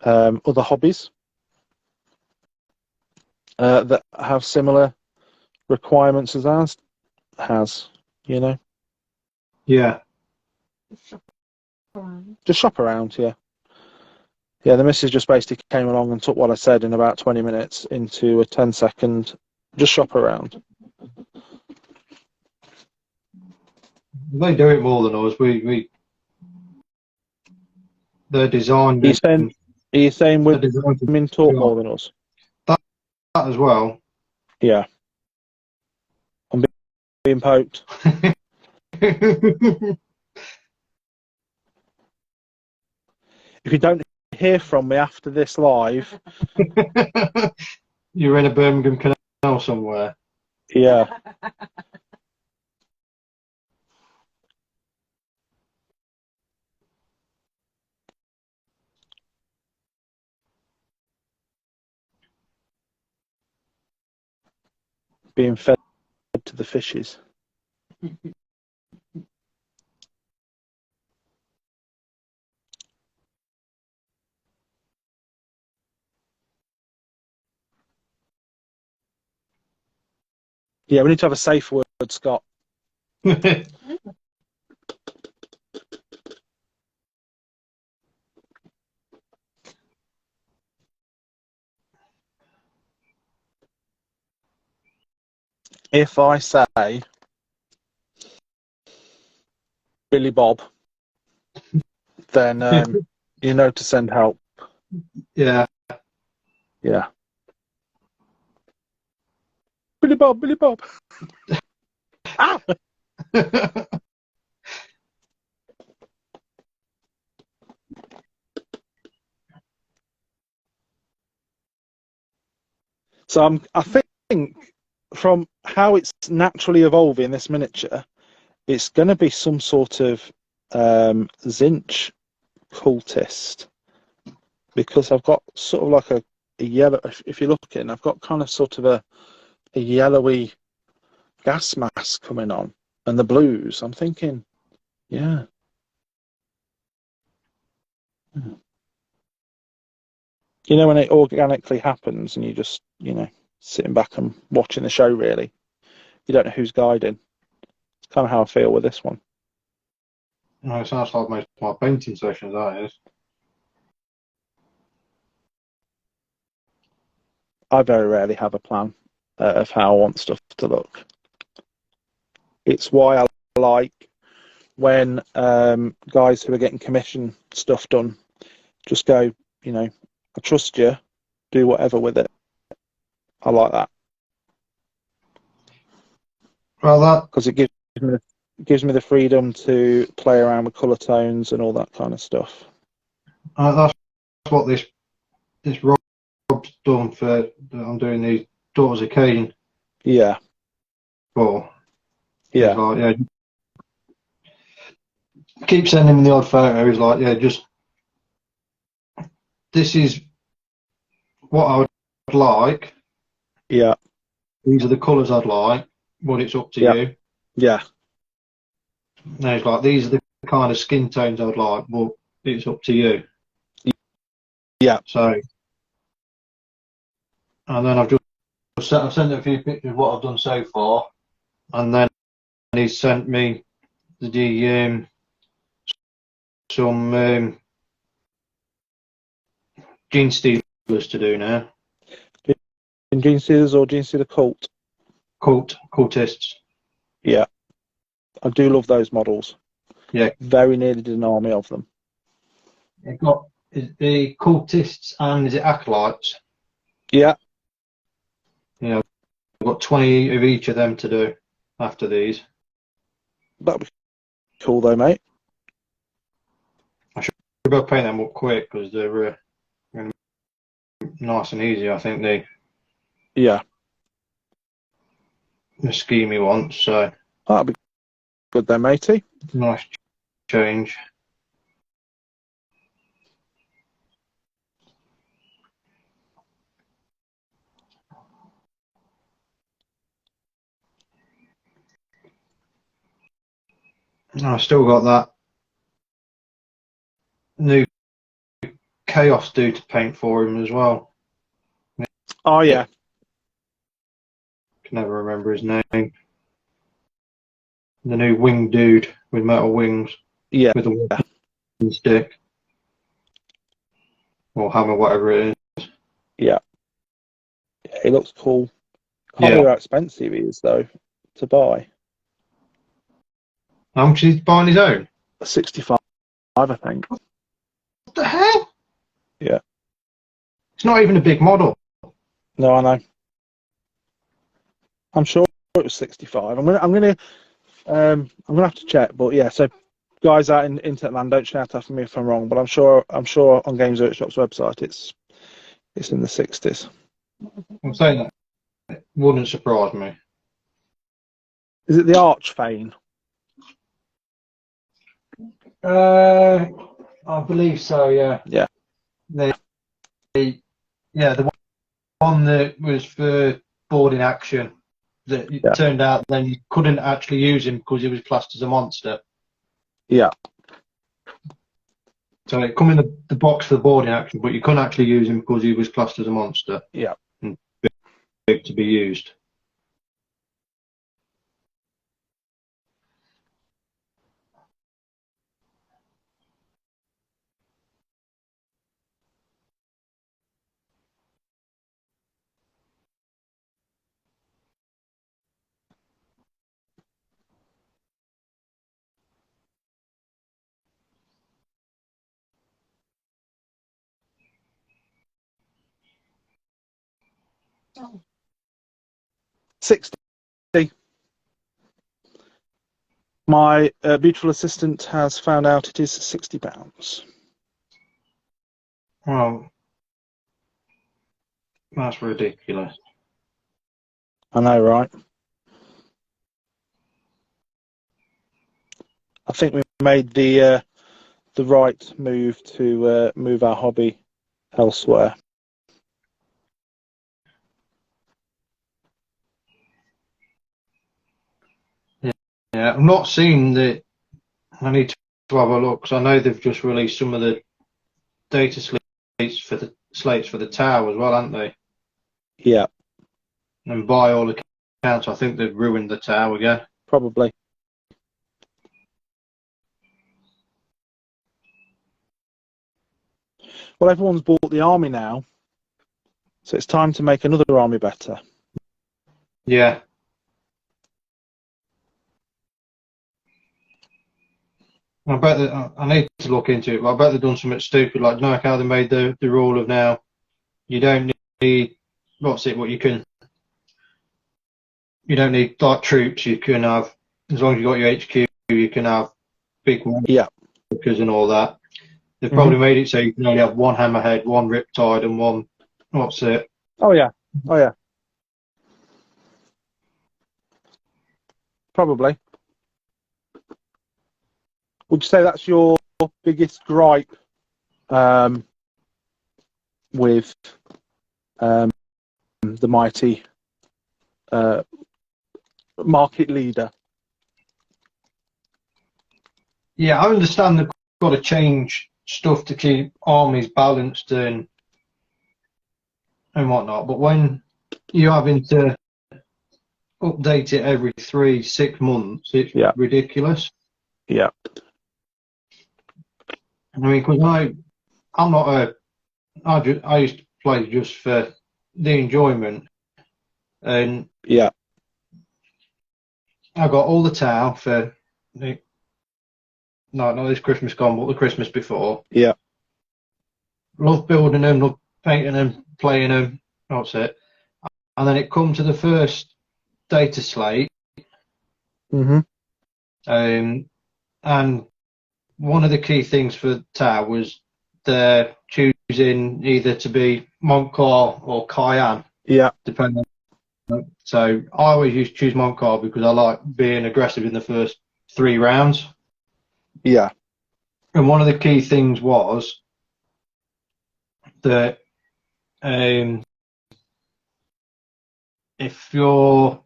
hobbies that have similar requirements as ours has. yeah. Just shop around. Yeah. The missus just basically came along and took what I said in about 20 minutes into a 10-second. Just shop around. They do it more than us. They're Are designed you saying, they're designed to women talk shop. more than us? That, that as well. Yeah, I'm being poked. If you don't hear from me after this live, You're in a Birmingham canal somewhere. yeah, being fed to the fishes. Yeah, we need to have a safe word, Scott. If I say Billy Bob, then you know to send help. Yeah. Yeah. Billy Bob, Billy Bob. Ah! So I think from how it's naturally evolving this miniature, it's going to be some sort of Zinch cultist, because I've got sort of like a yellow. If you look at it, I've got kind of sort of a yellowy gas mask coming on, and the blues. I'm thinking, yeah. You know, when it organically happens and you just, sitting back and watching the show, really, you don't know who's guiding. It's kind of how I feel with this one. No, it sounds like most of my painting sessions, that is. I very rarely have a plan of how I want stuff to look. It's why I like when guys who are getting commission stuff done just go, I trust you, do whatever with it. I like that. Well, that because it gives me the freedom to play around with colour tones and all that kind of stuff. that's what this Rob's done for. I'm doing these Daughters of Cain Yeah. for. Yeah. He's like, yeah. Keep sending him the odd photo. He's like, yeah, just this is what I would like. Yeah. These are the colours I'd like, but it's up to you. Yeah. And he's like, these are the kind of skin tones I'd like, but it's up to you. Yeah. So, and then I've sent him a few pictures of what I've done so far, and then he sent me the some gene stealers to do now. In Gene Stealers or Gene Stealer Cult? Cultists. Yeah. I do love those models. Yeah. Very nearly did an army of them. It got the cultists and is it acolytes? Yeah. Yeah. I've got 20 of each of them to do after these. That'd be cool though, mate. I should be able to paint them up quick because they're nice and easy. I think the scheme ones. So that'd be good then, matey. Nice change. I've still got that new Chaos dude to paint for him as well. Oh yeah. Can never remember his name. The new wing dude with metal wings. Yeah. With a wooden stick. Or hammer, whatever it is. Yeah. He looks cool. Can't believe how expensive he is though to buy. How much is he buying his own? 65, I think. What the hell? Yeah. It's not even a big model. No, I know. I'm sure it was 65. I'm gonna have to check, but yeah. So, guys out in Internet land, don't shout after me if I'm wrong, but I'm sure on Games Workshop's website it's in the 60s. I'm saying that. It wouldn't surprise me. Is it the Archfane? I believe so. Yeah. Yeah. The one that was for boarding action. that it turned out then you couldn't actually use him because he was classed as a monster. Yeah. So it come in the box for the boarding action, but you couldn't actually use him because he was classed as a monster. Yeah. And big to be used. Oh, 60. My beautiful assistant has found out it is £60. Well, that's ridiculous. I know, right? I think we made the right move to move our hobby elsewhere. Yeah, I'm not seeing that. I need to have a look because I know they've just released some of the data slates for the tower as well, haven't they? Yeah, And by all accounts, I think they've ruined the tower again. probably. Well, everyone's bought the army now, so it's time to make another army better. Yeah. I bet that I need to look into it, but I bet they've done something stupid, like how they made the rule of now you don't need what you don't need like troops. You can have, as long as you got your HQ, you can have big Yeah. workers and all that. They've probably made it so you can only have one hammerhead, one riptide, and one what's it? Oh yeah. Oh yeah. Probably. Would you say that's your biggest gripe with the mighty market leader? Yeah, I understand they've got to change stuff to keep armies balanced and whatnot, but when you're having to update it every 3-6 months, it's ridiculous. Yeah. I mean, because I'm not I used to play just for the enjoyment, and Yeah. I got all the tower for not this Christmas gone, but the Christmas before. Yeah. Love building them, love painting them, playing them. That's it. And then it come to the first data slate, and one of the key things for the tower was they're choosing either to be Montclair or Cayenne. Yeah. Depending. So I always used to choose Montclair because I like being aggressive in the first 3 rounds. Yeah. And one of the key things was that if you're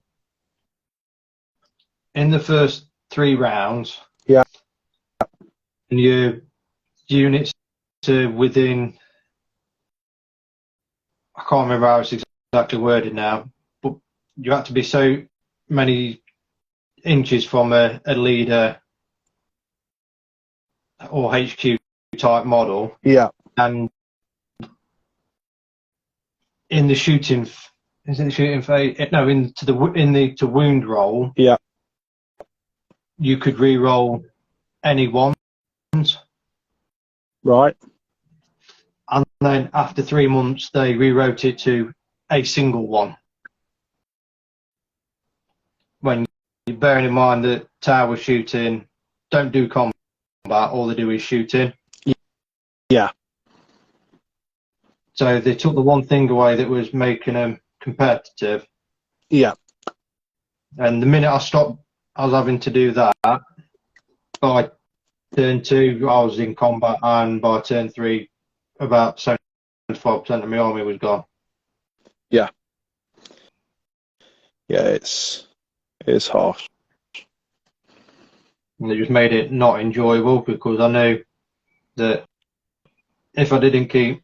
in the first 3 rounds, Yeah. and your units to within, I can't remember how it's exactly worded now, but you have to be so many inches from a leader or HQ type model. Yeah. And in the shooting, is it the shooting phase? No, to wound roll. Yeah. You could re-roll any ones. Right. And then after 3 months, they rewrote it to a single one. When you're bearing in mind that tower shooting don't do combat, all they do is shooting. Yeah. So they took the one thing away that was making them competitive. Yeah. And the minute I stopped, I was having to do that. By turn 2, I was in combat, and by turn 3, about 75% of my army was gone. Yeah. Yeah, it's harsh. And it just made it not enjoyable because I knew that if I didn't keep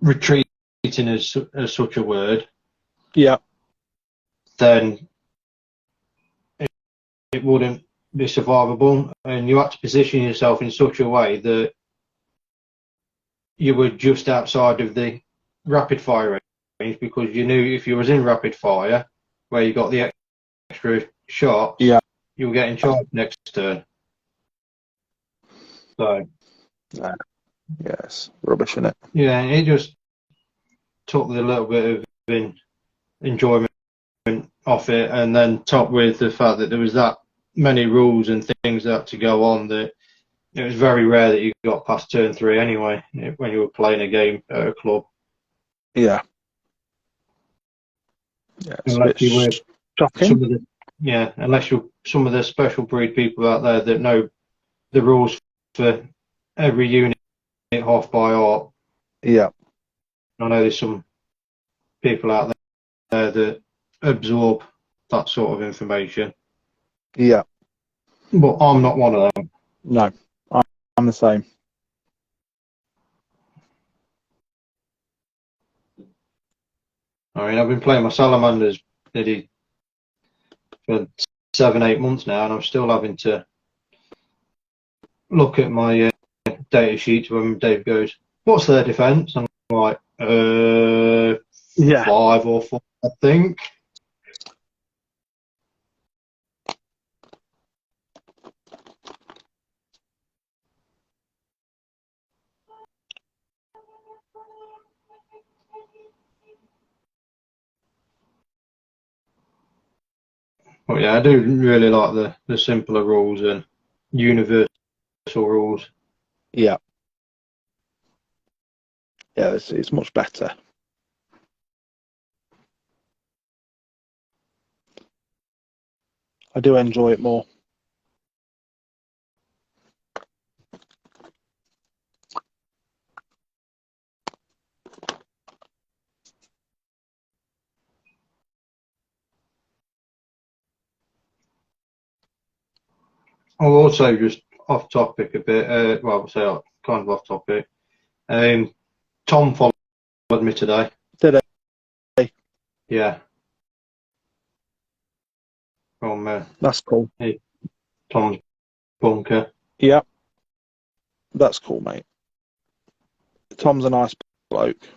retreating as such a word, Yeah, then it wouldn't be survivable. And you had to position yourself in such a way that you were just outside of the rapid fire range because you knew if you was in rapid fire, where you got the extra shots, yeah, you were getting charged next turn. So yes, rubbish in it. yeah, it just took the little bit of enjoyment off it, and then topped with the fact that there was that many rules and things that had to go on that it was very rare that you got past turn 3 anyway when you were playing a game at a club. Yeah, yeah, it's a Unless bit you were shocking. some of the unless you're some of the special breed people out there that know the rules for every unit half by heart. Yeah, I know there's some people out there that absorb that sort of information, yeah. but I'm not one of them. No, I'm the same. I mean, I've been playing my salamanders nearly for 7-8 months now, and I'm still having to look at my data sheets when Dave goes, "What's their defence?" I'm like, Yeah, 5 or 4, I think. But yeah, I do really like the simpler rules and universal rules. yeah, yeah. It's much better. I do enjoy it more. I'll also just off topic a bit. Well, I'll say kind of off topic. Tom followed me today. Did I? Yeah, from That's cool. Tom's bunker. Yeah, that's cool, mate. Tom's a nice bloke.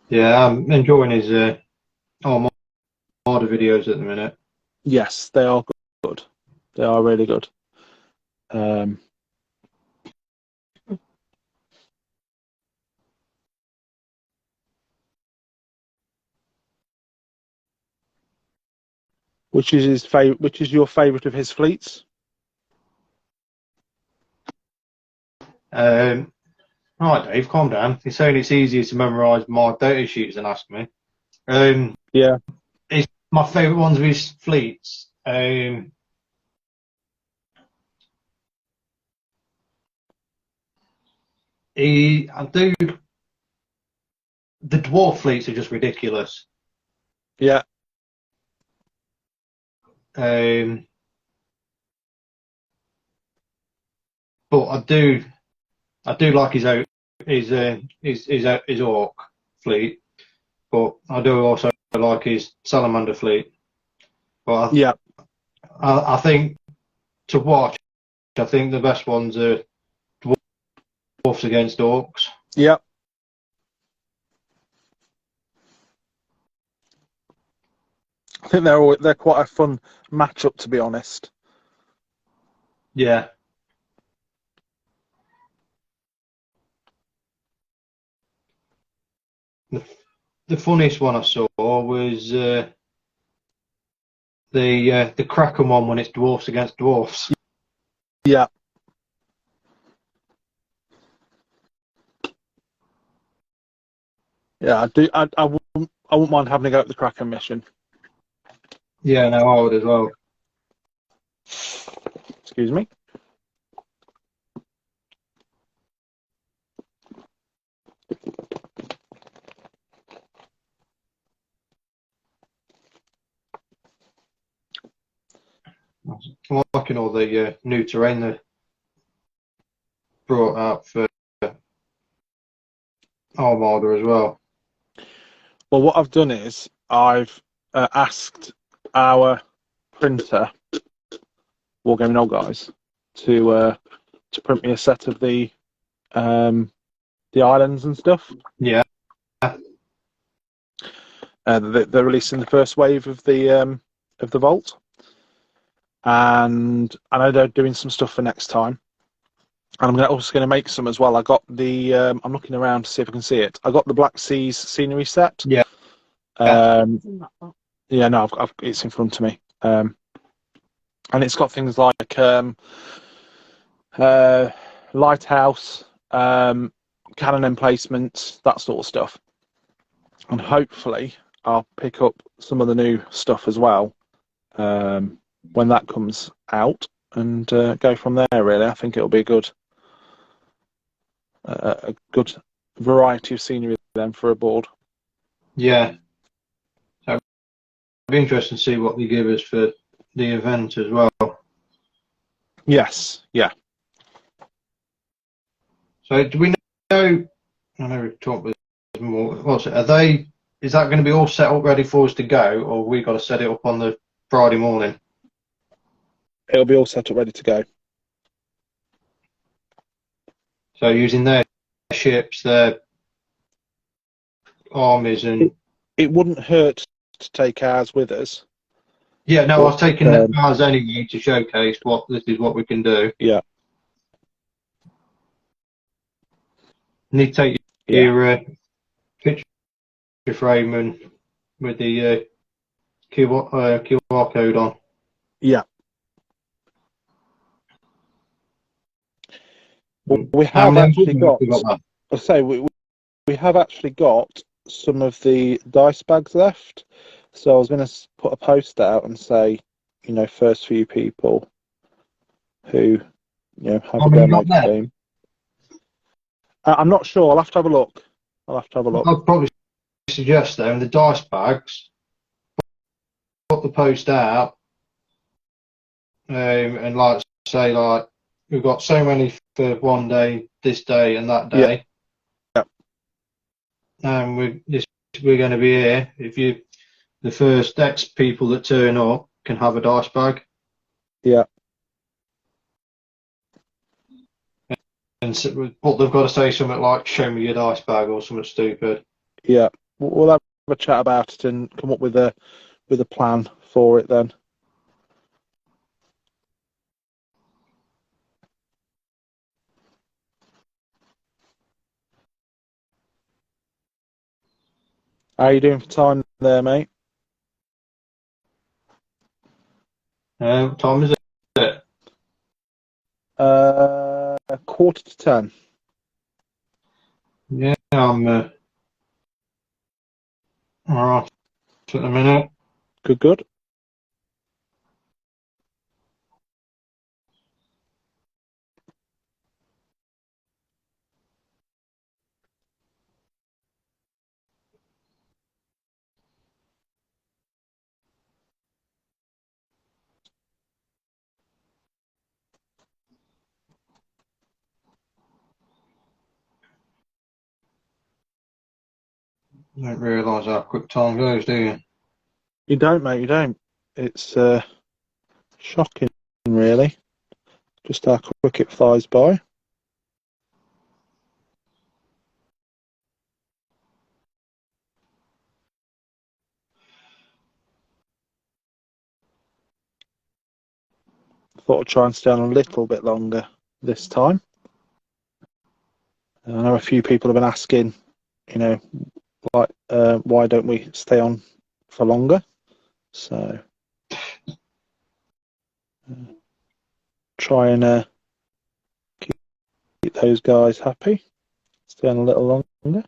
Yeah, I'm enjoying his Armada videos at the minute. Yes, they are good. They are really good. Um, which is his favorite? Which is your favorite of his fleets? Right, Dave, calm down. You're saying it's easier to memorise my data sheets than ask me. Yeah, It's my favourite ones of his fleets. I do. The dwarf fleets are just ridiculous. yeah, Um, but I do like his orc fleet. But I do also like his salamander fleet. But yeah, I think to watch, I think the best ones are dwarfs against orcs. yeah. I think they're quite a fun matchup, to be honest. Yeah. The funniest one I saw was the Kraken one when it's dwarfs against dwarfs. Yeah, yeah. I do. I wouldn't mind having a go at the Kraken mission. Yeah, no, I would as well. Excuse me. I'm liking all the new terrain they brought out for Armada as well. Well, what I've done is I've asked our printer, Wargaming Old Guys, to print me a set of the islands and stuff. Yeah. They're releasing the first wave of the vault, and I know they're doing some stuff for next time. And I'm also going to make some as well. I got the. I'm looking around to see if I can see it. I got the Black Seas scenery set. Yeah. Yeah, no, it's in front of me. And it's got things like lighthouse, cannon emplacements, that sort of stuff. And hopefully, I'll pick up some of the new stuff as well when that comes out, and go from there. Really, I think it'll be a good variety of scenery then for a board. Yeah. So it'll be interesting to see what they give us for the event as well. Yes, yeah. So do we know? I know we've talked with more. What's it? Are they? Is that going to be all set up ready for us to go, or we got to set it up on the Friday morning? It'll be all set up ready to go. So using their ships, their armies, and It wouldn't hurt to take ours with us. yeah, no, I was taking that as anyway to showcase what this is what we can do. Yeah. Need to take your picture frame and with the QR code on. Yeah. Well, we How have many actually got. that? I say we have actually got some of the dice bags left. So I was going to put a post out and say, first few people who, have How a many demo got there? team. I'm not sure. I'll have to have a look. I'd probably suggest though in the dice bags, put the post out, and like say like we've got so many for one day, this day, and that day. Yeah. And we're going to be here. If the first X people that turn up can have a dice bag. Yeah. And so, but they've got to say something like "Show me your dice bag" or something stupid. Yeah. We'll have a chat about it and come up with a plan for it then. How are you doing for time there, mate? Time is it? 9:45. Yeah, I'm all right at the minute. Good. You don't realise how quick time goes, do you? You don't, mate. You don't. It's shocking, really. Just how quick it flies by. Thought I'd try and stay on a little bit longer this time. I know a few people have been asking, like, why don't we stay on for longer? So, try and keep those guys happy. Stay on a little longer.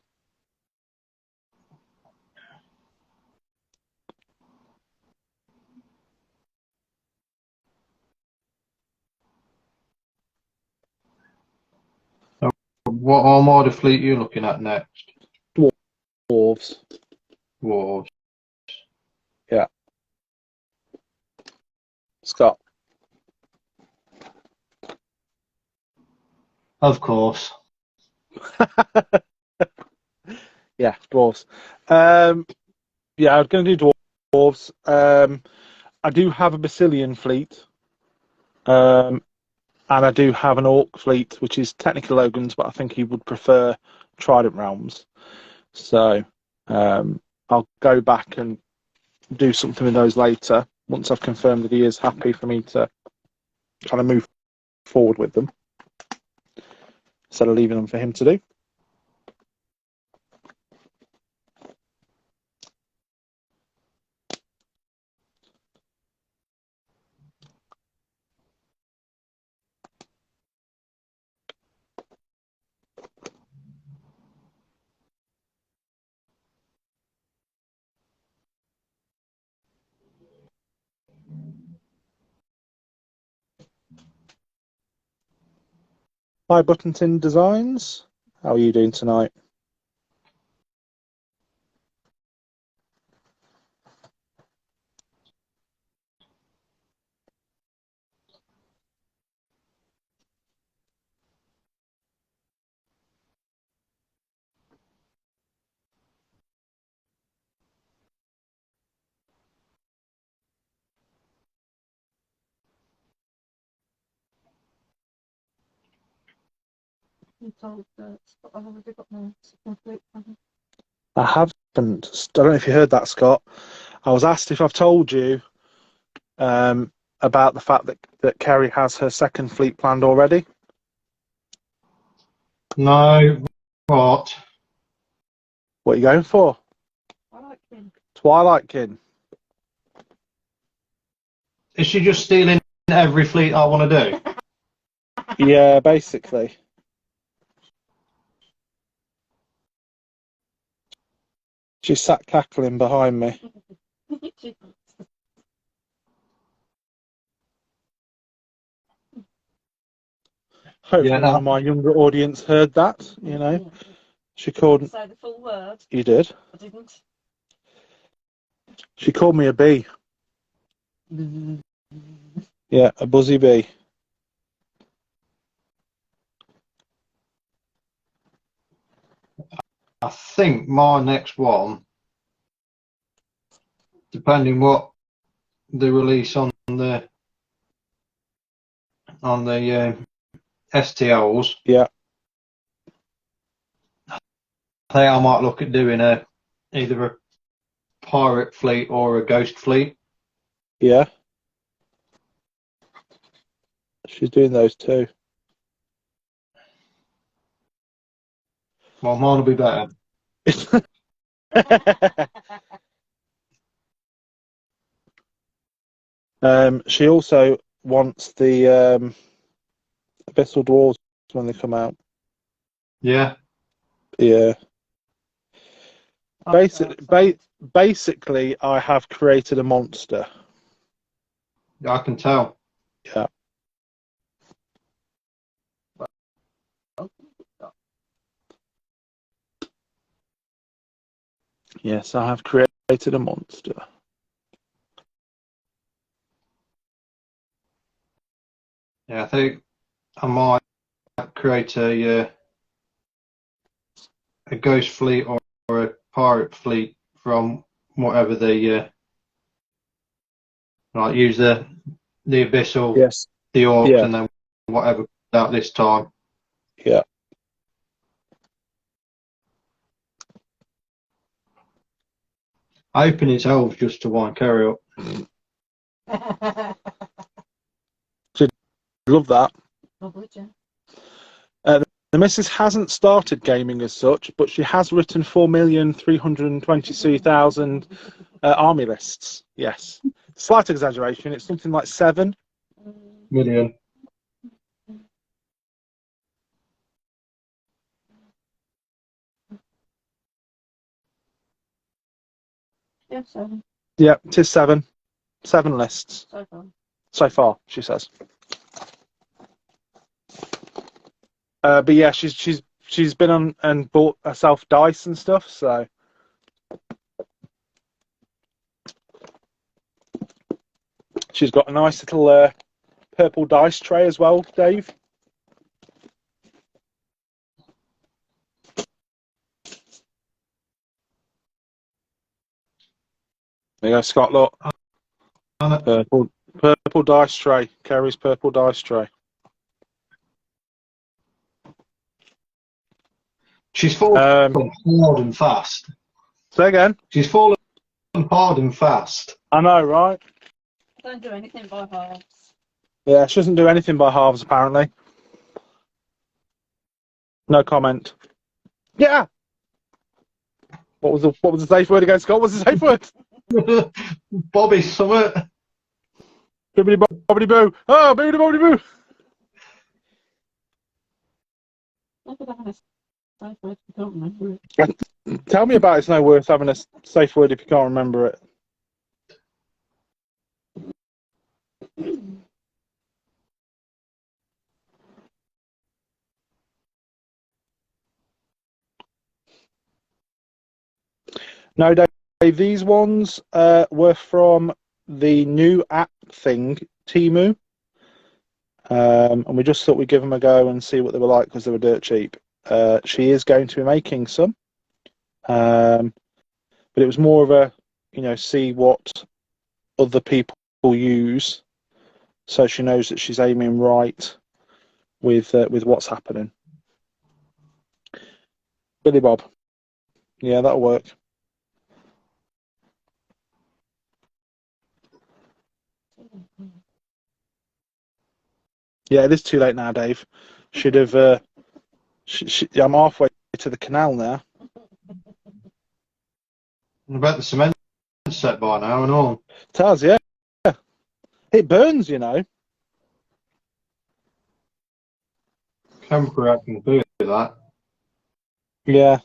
What Armada fleet are you looking at next? Dwarves. Dwarves. Yeah. Scott. Of course. Yeah, dwarves. Yeah, I was going to do dwarves. I do have a Basilian fleet, and I do have an Orc fleet, which is technically Logan's, but I think he would prefer Trident Realms. So I'll go back and do something with those later once I've confirmed that he is happy for me to kind of move forward with them instead of leaving them for him to do. Hi, Buttonton Designs. How are you doing tonight? You told Scott I've already got my complete plan. I haven't. I don't know if you heard that, Scott. I was asked if I've told you about the fact that Kerry has her second fleet planned already. No, what? What are you going for? I like him. Twilight Kin. Is she just stealing every fleet I want to do? Yeah, basically. She sat cackling behind me. Yeah, Hopefully, none of my younger audience heard that. You know, she called. Say the full word. You did. I didn't. She called me a bee. Yeah, a buzzy bee. I think my next one, depending what the release on the STLs, Yeah, I think I might look at doing either a pirate fleet or a ghost fleet. yeah. She's doing those too. Well, mine will be better. She also wants the Abyssal Dwarves when they come out. Yeah, Yeah. Basically, I have created a monster. I can tell. Yeah. Yes, I have created a monster. Yeah, I think I might create a ghost fleet or a pirate fleet from whatever the like use the abyssal, Yes. the orcs, Yeah. and then whatever out this time. Yeah. Open its elves just to wind carry up. Love that. Lovely, Jen. The missus hasn't started gaming as such, but she has written 4,322,000 army lists. Yes. Slight exaggeration. It's something like 7. Million. Yeah, 7 Yeah, it is 7. 7 lists so far. so far, she says. But yeah, she's been on and bought herself dice and stuff. So she's got a nice little purple dice tray as well, Dave. There you go, Scott. Look, And purple dice tray. Kerry's purple dice tray. she's fallen hard and fast. Say again. She's fallen hard and fast. I know, right? Don't do anything by halves. Yeah, she doesn't do anything by halves, apparently. No comment. Yeah. What was the safe word again, Scott? What's the safe word? Bobby Summit. Bibbidi bobbidi boo. Oh, bibbidi bobbidi boo. Look at that. Safe word, I don't remember it. Tell me about it's no worth having a safe word if you can't remember it. No, Dave, these ones were from the new app thing, Temu. And we just thought we'd give them a go and see what they were like because they were dirt cheap. She is going to be making some. But it was more of a, see what other people use so she knows that she's aiming right with what's happening. Billy Bob. Yeah, that'll work. Yeah, it is too late now, Dave. Should have. I'm halfway to the canal now. I bet the cement's set by now and all. It has, yeah. It burns, Chemical reaction do that. Yeah.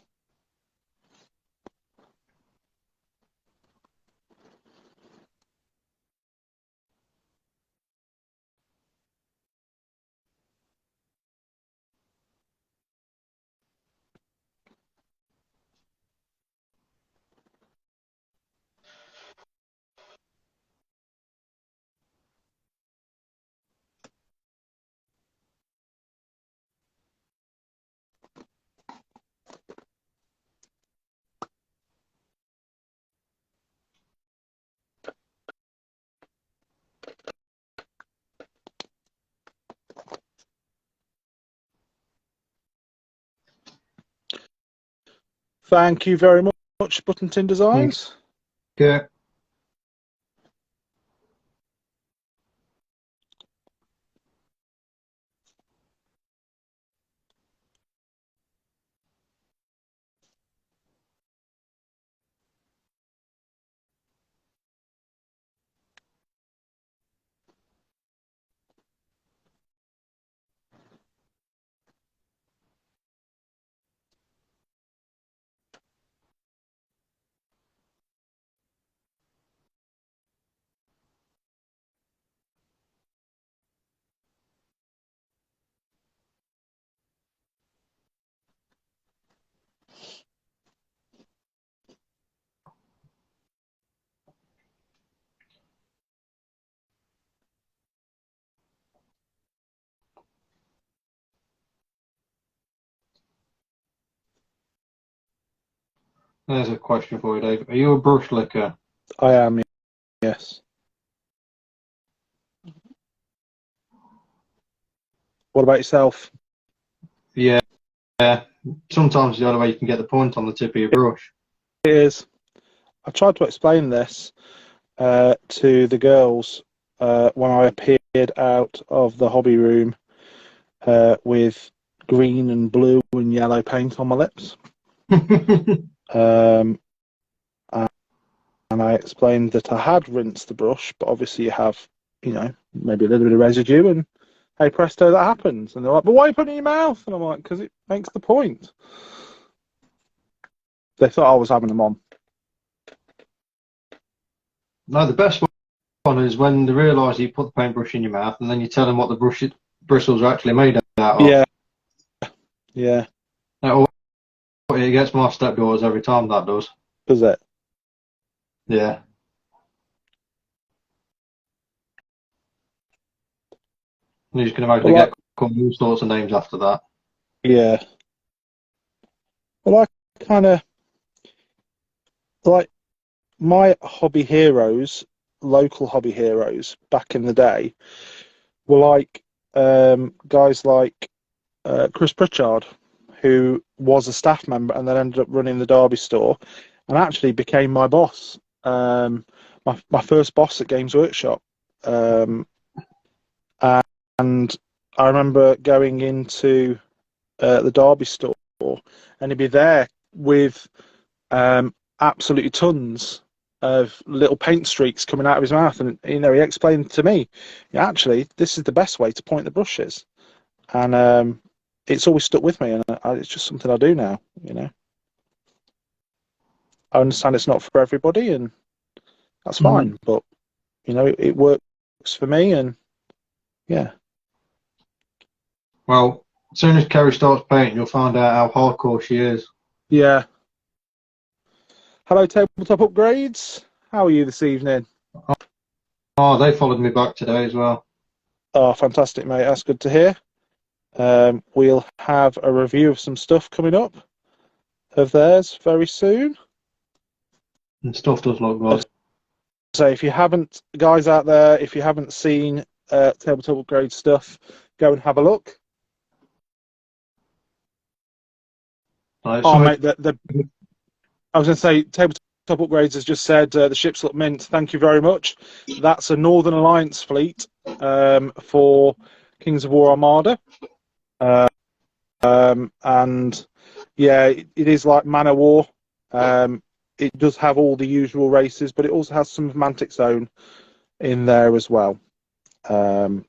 Thank you very much, Buttonton Designs. Okay. There's a question for you, Dave. Are you a brush licker? I am, yes. What about yourself? Yeah. Sometimes the only way you can get the point on the tip of your brush. It is. I tried to explain this to the girls when I appeared out of the hobby room with green and blue and yellow paint on my lips. And I explained that I had rinsed the brush, but obviously you have, maybe a little bit of residue, and hey presto, that happens. And they're like, but why are you putting it in your mouth? And I'm like, because it makes the point. They thought I was having them on. No, the best one is when they realise you put the paintbrush in your mouth and then you tell them what the bristles are actually made out of. Yeah. Yeah. It gets my stepdaughters every time, that does. Does it? Yeah. And you can imagine they get called all sorts of names after that. Yeah. Well, I kind of like my hobby heroes, local hobby heroes back in the day, were like guys like Chris Pritchard, who was a staff member and then ended up running the Derby store, and actually became my boss. My first boss at Games Workshop, um, and I remember going into the Derby store, and he'd be there with absolutely tons of little paint streaks coming out of his mouth, and he explained to me, "Yeah, actually, this is the best way to point the brushes," and it's always stuck with me, and it's just something I do now. I understand it's not for everybody, and that's fine, but it works for me, and yeah. Well, as soon as Kerry starts painting, you'll find out how hardcore she is. Yeah. Hello, Tabletop Upgrades. How are you this evening? Oh, they followed me back today as well. Oh, fantastic, mate. That's good to hear. We'll have a review of some stuff coming up of theirs very soon. And stuff does look good. So if you haven't, guys out there, if you haven't seen Tabletop Upgrade stuff, go and have a look. Like, Oh, mate, I was going to say, Tabletop Upgrades has just said the ships look mint. Thank you very much. That's a Northern Alliance fleet for Kings of War Armada. And yeah, it is like Man of War. It does have all the usual races, but it also has some of Mantic Zone in there as well. And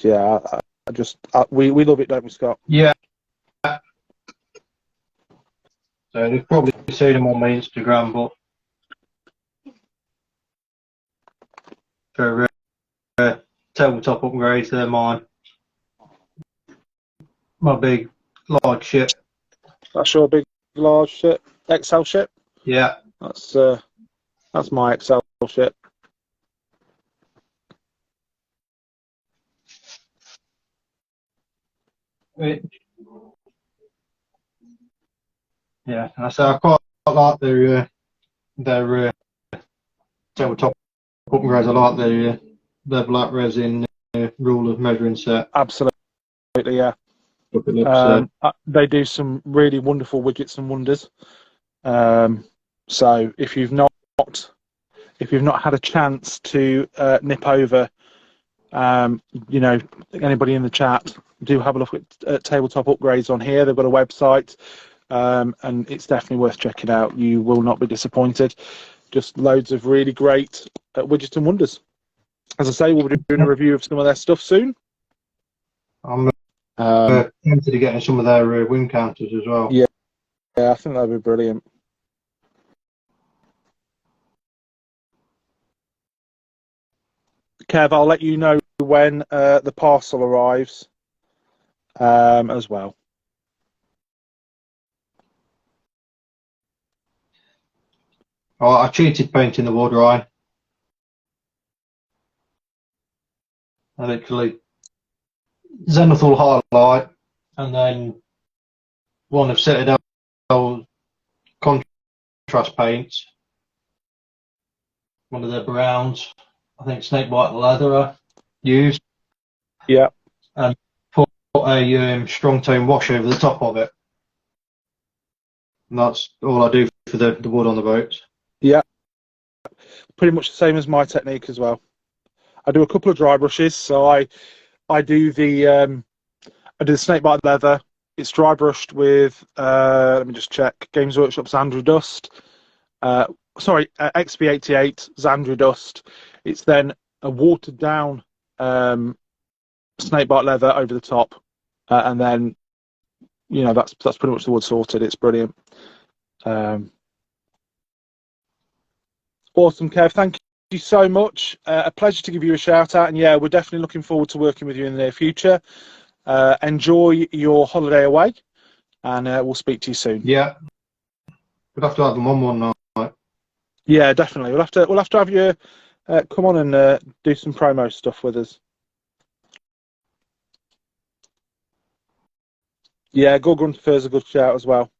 yeah, we love it, don't we, Scott? Yeah. So you've probably seen them on my Instagram, but for tabletop upgrades, they're mine. My big, large ship. That's your big, large ship, XL ship. Yeah. That's my XL ship. Yeah, I say I quite like their tabletop upgrades. I like their black resin ruler measuring set. Absolutely, yeah. Look, it looks, They do some really wonderful widgets and wonders. So if you've not had a chance to nip over, anybody in the chat, do have a look at Tabletop Upgrades on here. They've got a website, and it's definitely worth checking out. You will not be disappointed. Just loads of really great widgets and wonders. As I say, we'll be doing a review of some of their stuff soon. I'm tempted to get some of their wing counters as well. Yeah, I think that'd be brilliant. Kev, I'll let you know when the parcel arrives as well. Oh, I cheated painting the water eye. I literally Zenithal highlight and then one of Citadel contrast paints, one of their browns, I think snakebite leather I used. Yeah. And put a strong tone wash over the top of it. And that's all I do for the wood on the boats. Yeah. Pretty much the same as my technique as well. I do a couple of dry brushes, so I do the snakebite leather. It's dry brushed with let me just check. Games Workshop Xandru Dust. XP88 Xandru Dust. It's then a watered down snakebite leather over the top, and then that's pretty much the wood sorted. It's brilliant. Awesome, Kev. Thank you so much. A pleasure to give you a shout out, and yeah, we're definitely looking forward to working with you in the near future. Enjoy your holiday away, and we'll speak to you soon. Yeah, we'd have to have them on one night. Yeah, definitely. We'll have to have you come on and do some promo stuff with us. Yeah, Gorgon Fur's a good shout as well.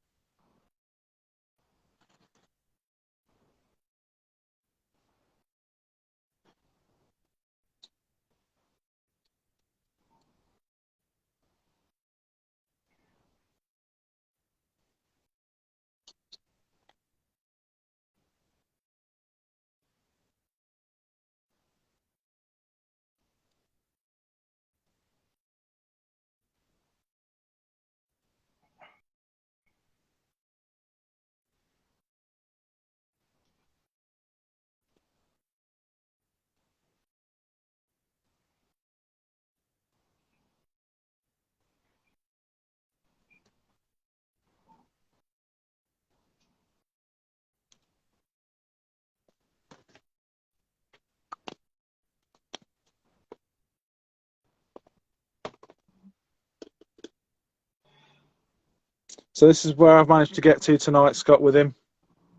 So this is where I've managed to get to tonight, Scott, with him.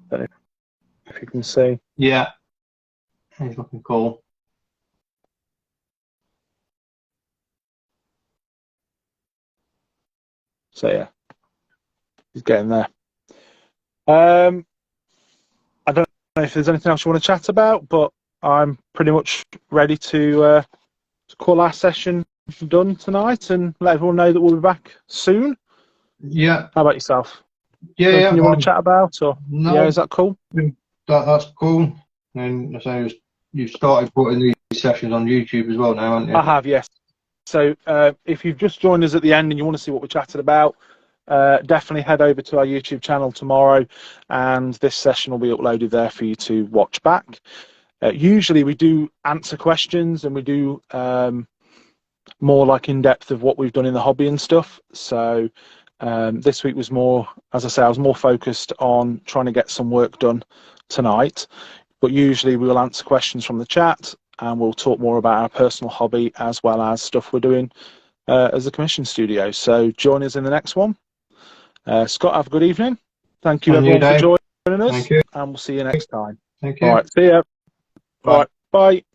Don't know if you can see. Yeah, he's looking cool. So yeah, he's getting there. I don't know if there's anything else you want to chat about, but I'm pretty much ready to call our session done tonight and let everyone know that we'll be back soon. Yeah. How about yourself? Yeah, Anything yeah. you want to chat about? Or No, yeah, is that cool? that's cool. And I say you've started putting these sessions on YouTube as well now, haven't you? I have, yes. So if you've just joined us at the end and you want to see what we chatted about, definitely head over to our YouTube channel tomorrow, and this session will be uploaded there for you to watch back. Usually we do answer questions and we do more like in depth of what we've done in the hobby and stuff. So this week was more, as I say, I was more focused on trying to get some work done tonight. But usually we will answer questions from the chat and we'll talk more about our personal hobby as well as stuff we're doing as a commission studio. So join us in the next one. Scott, have a good evening. Thank you, And you, everyone, for Dave. joining us. Thank you. And we'll see you next time. Thank you. All right, see ya. Bye. All right, bye.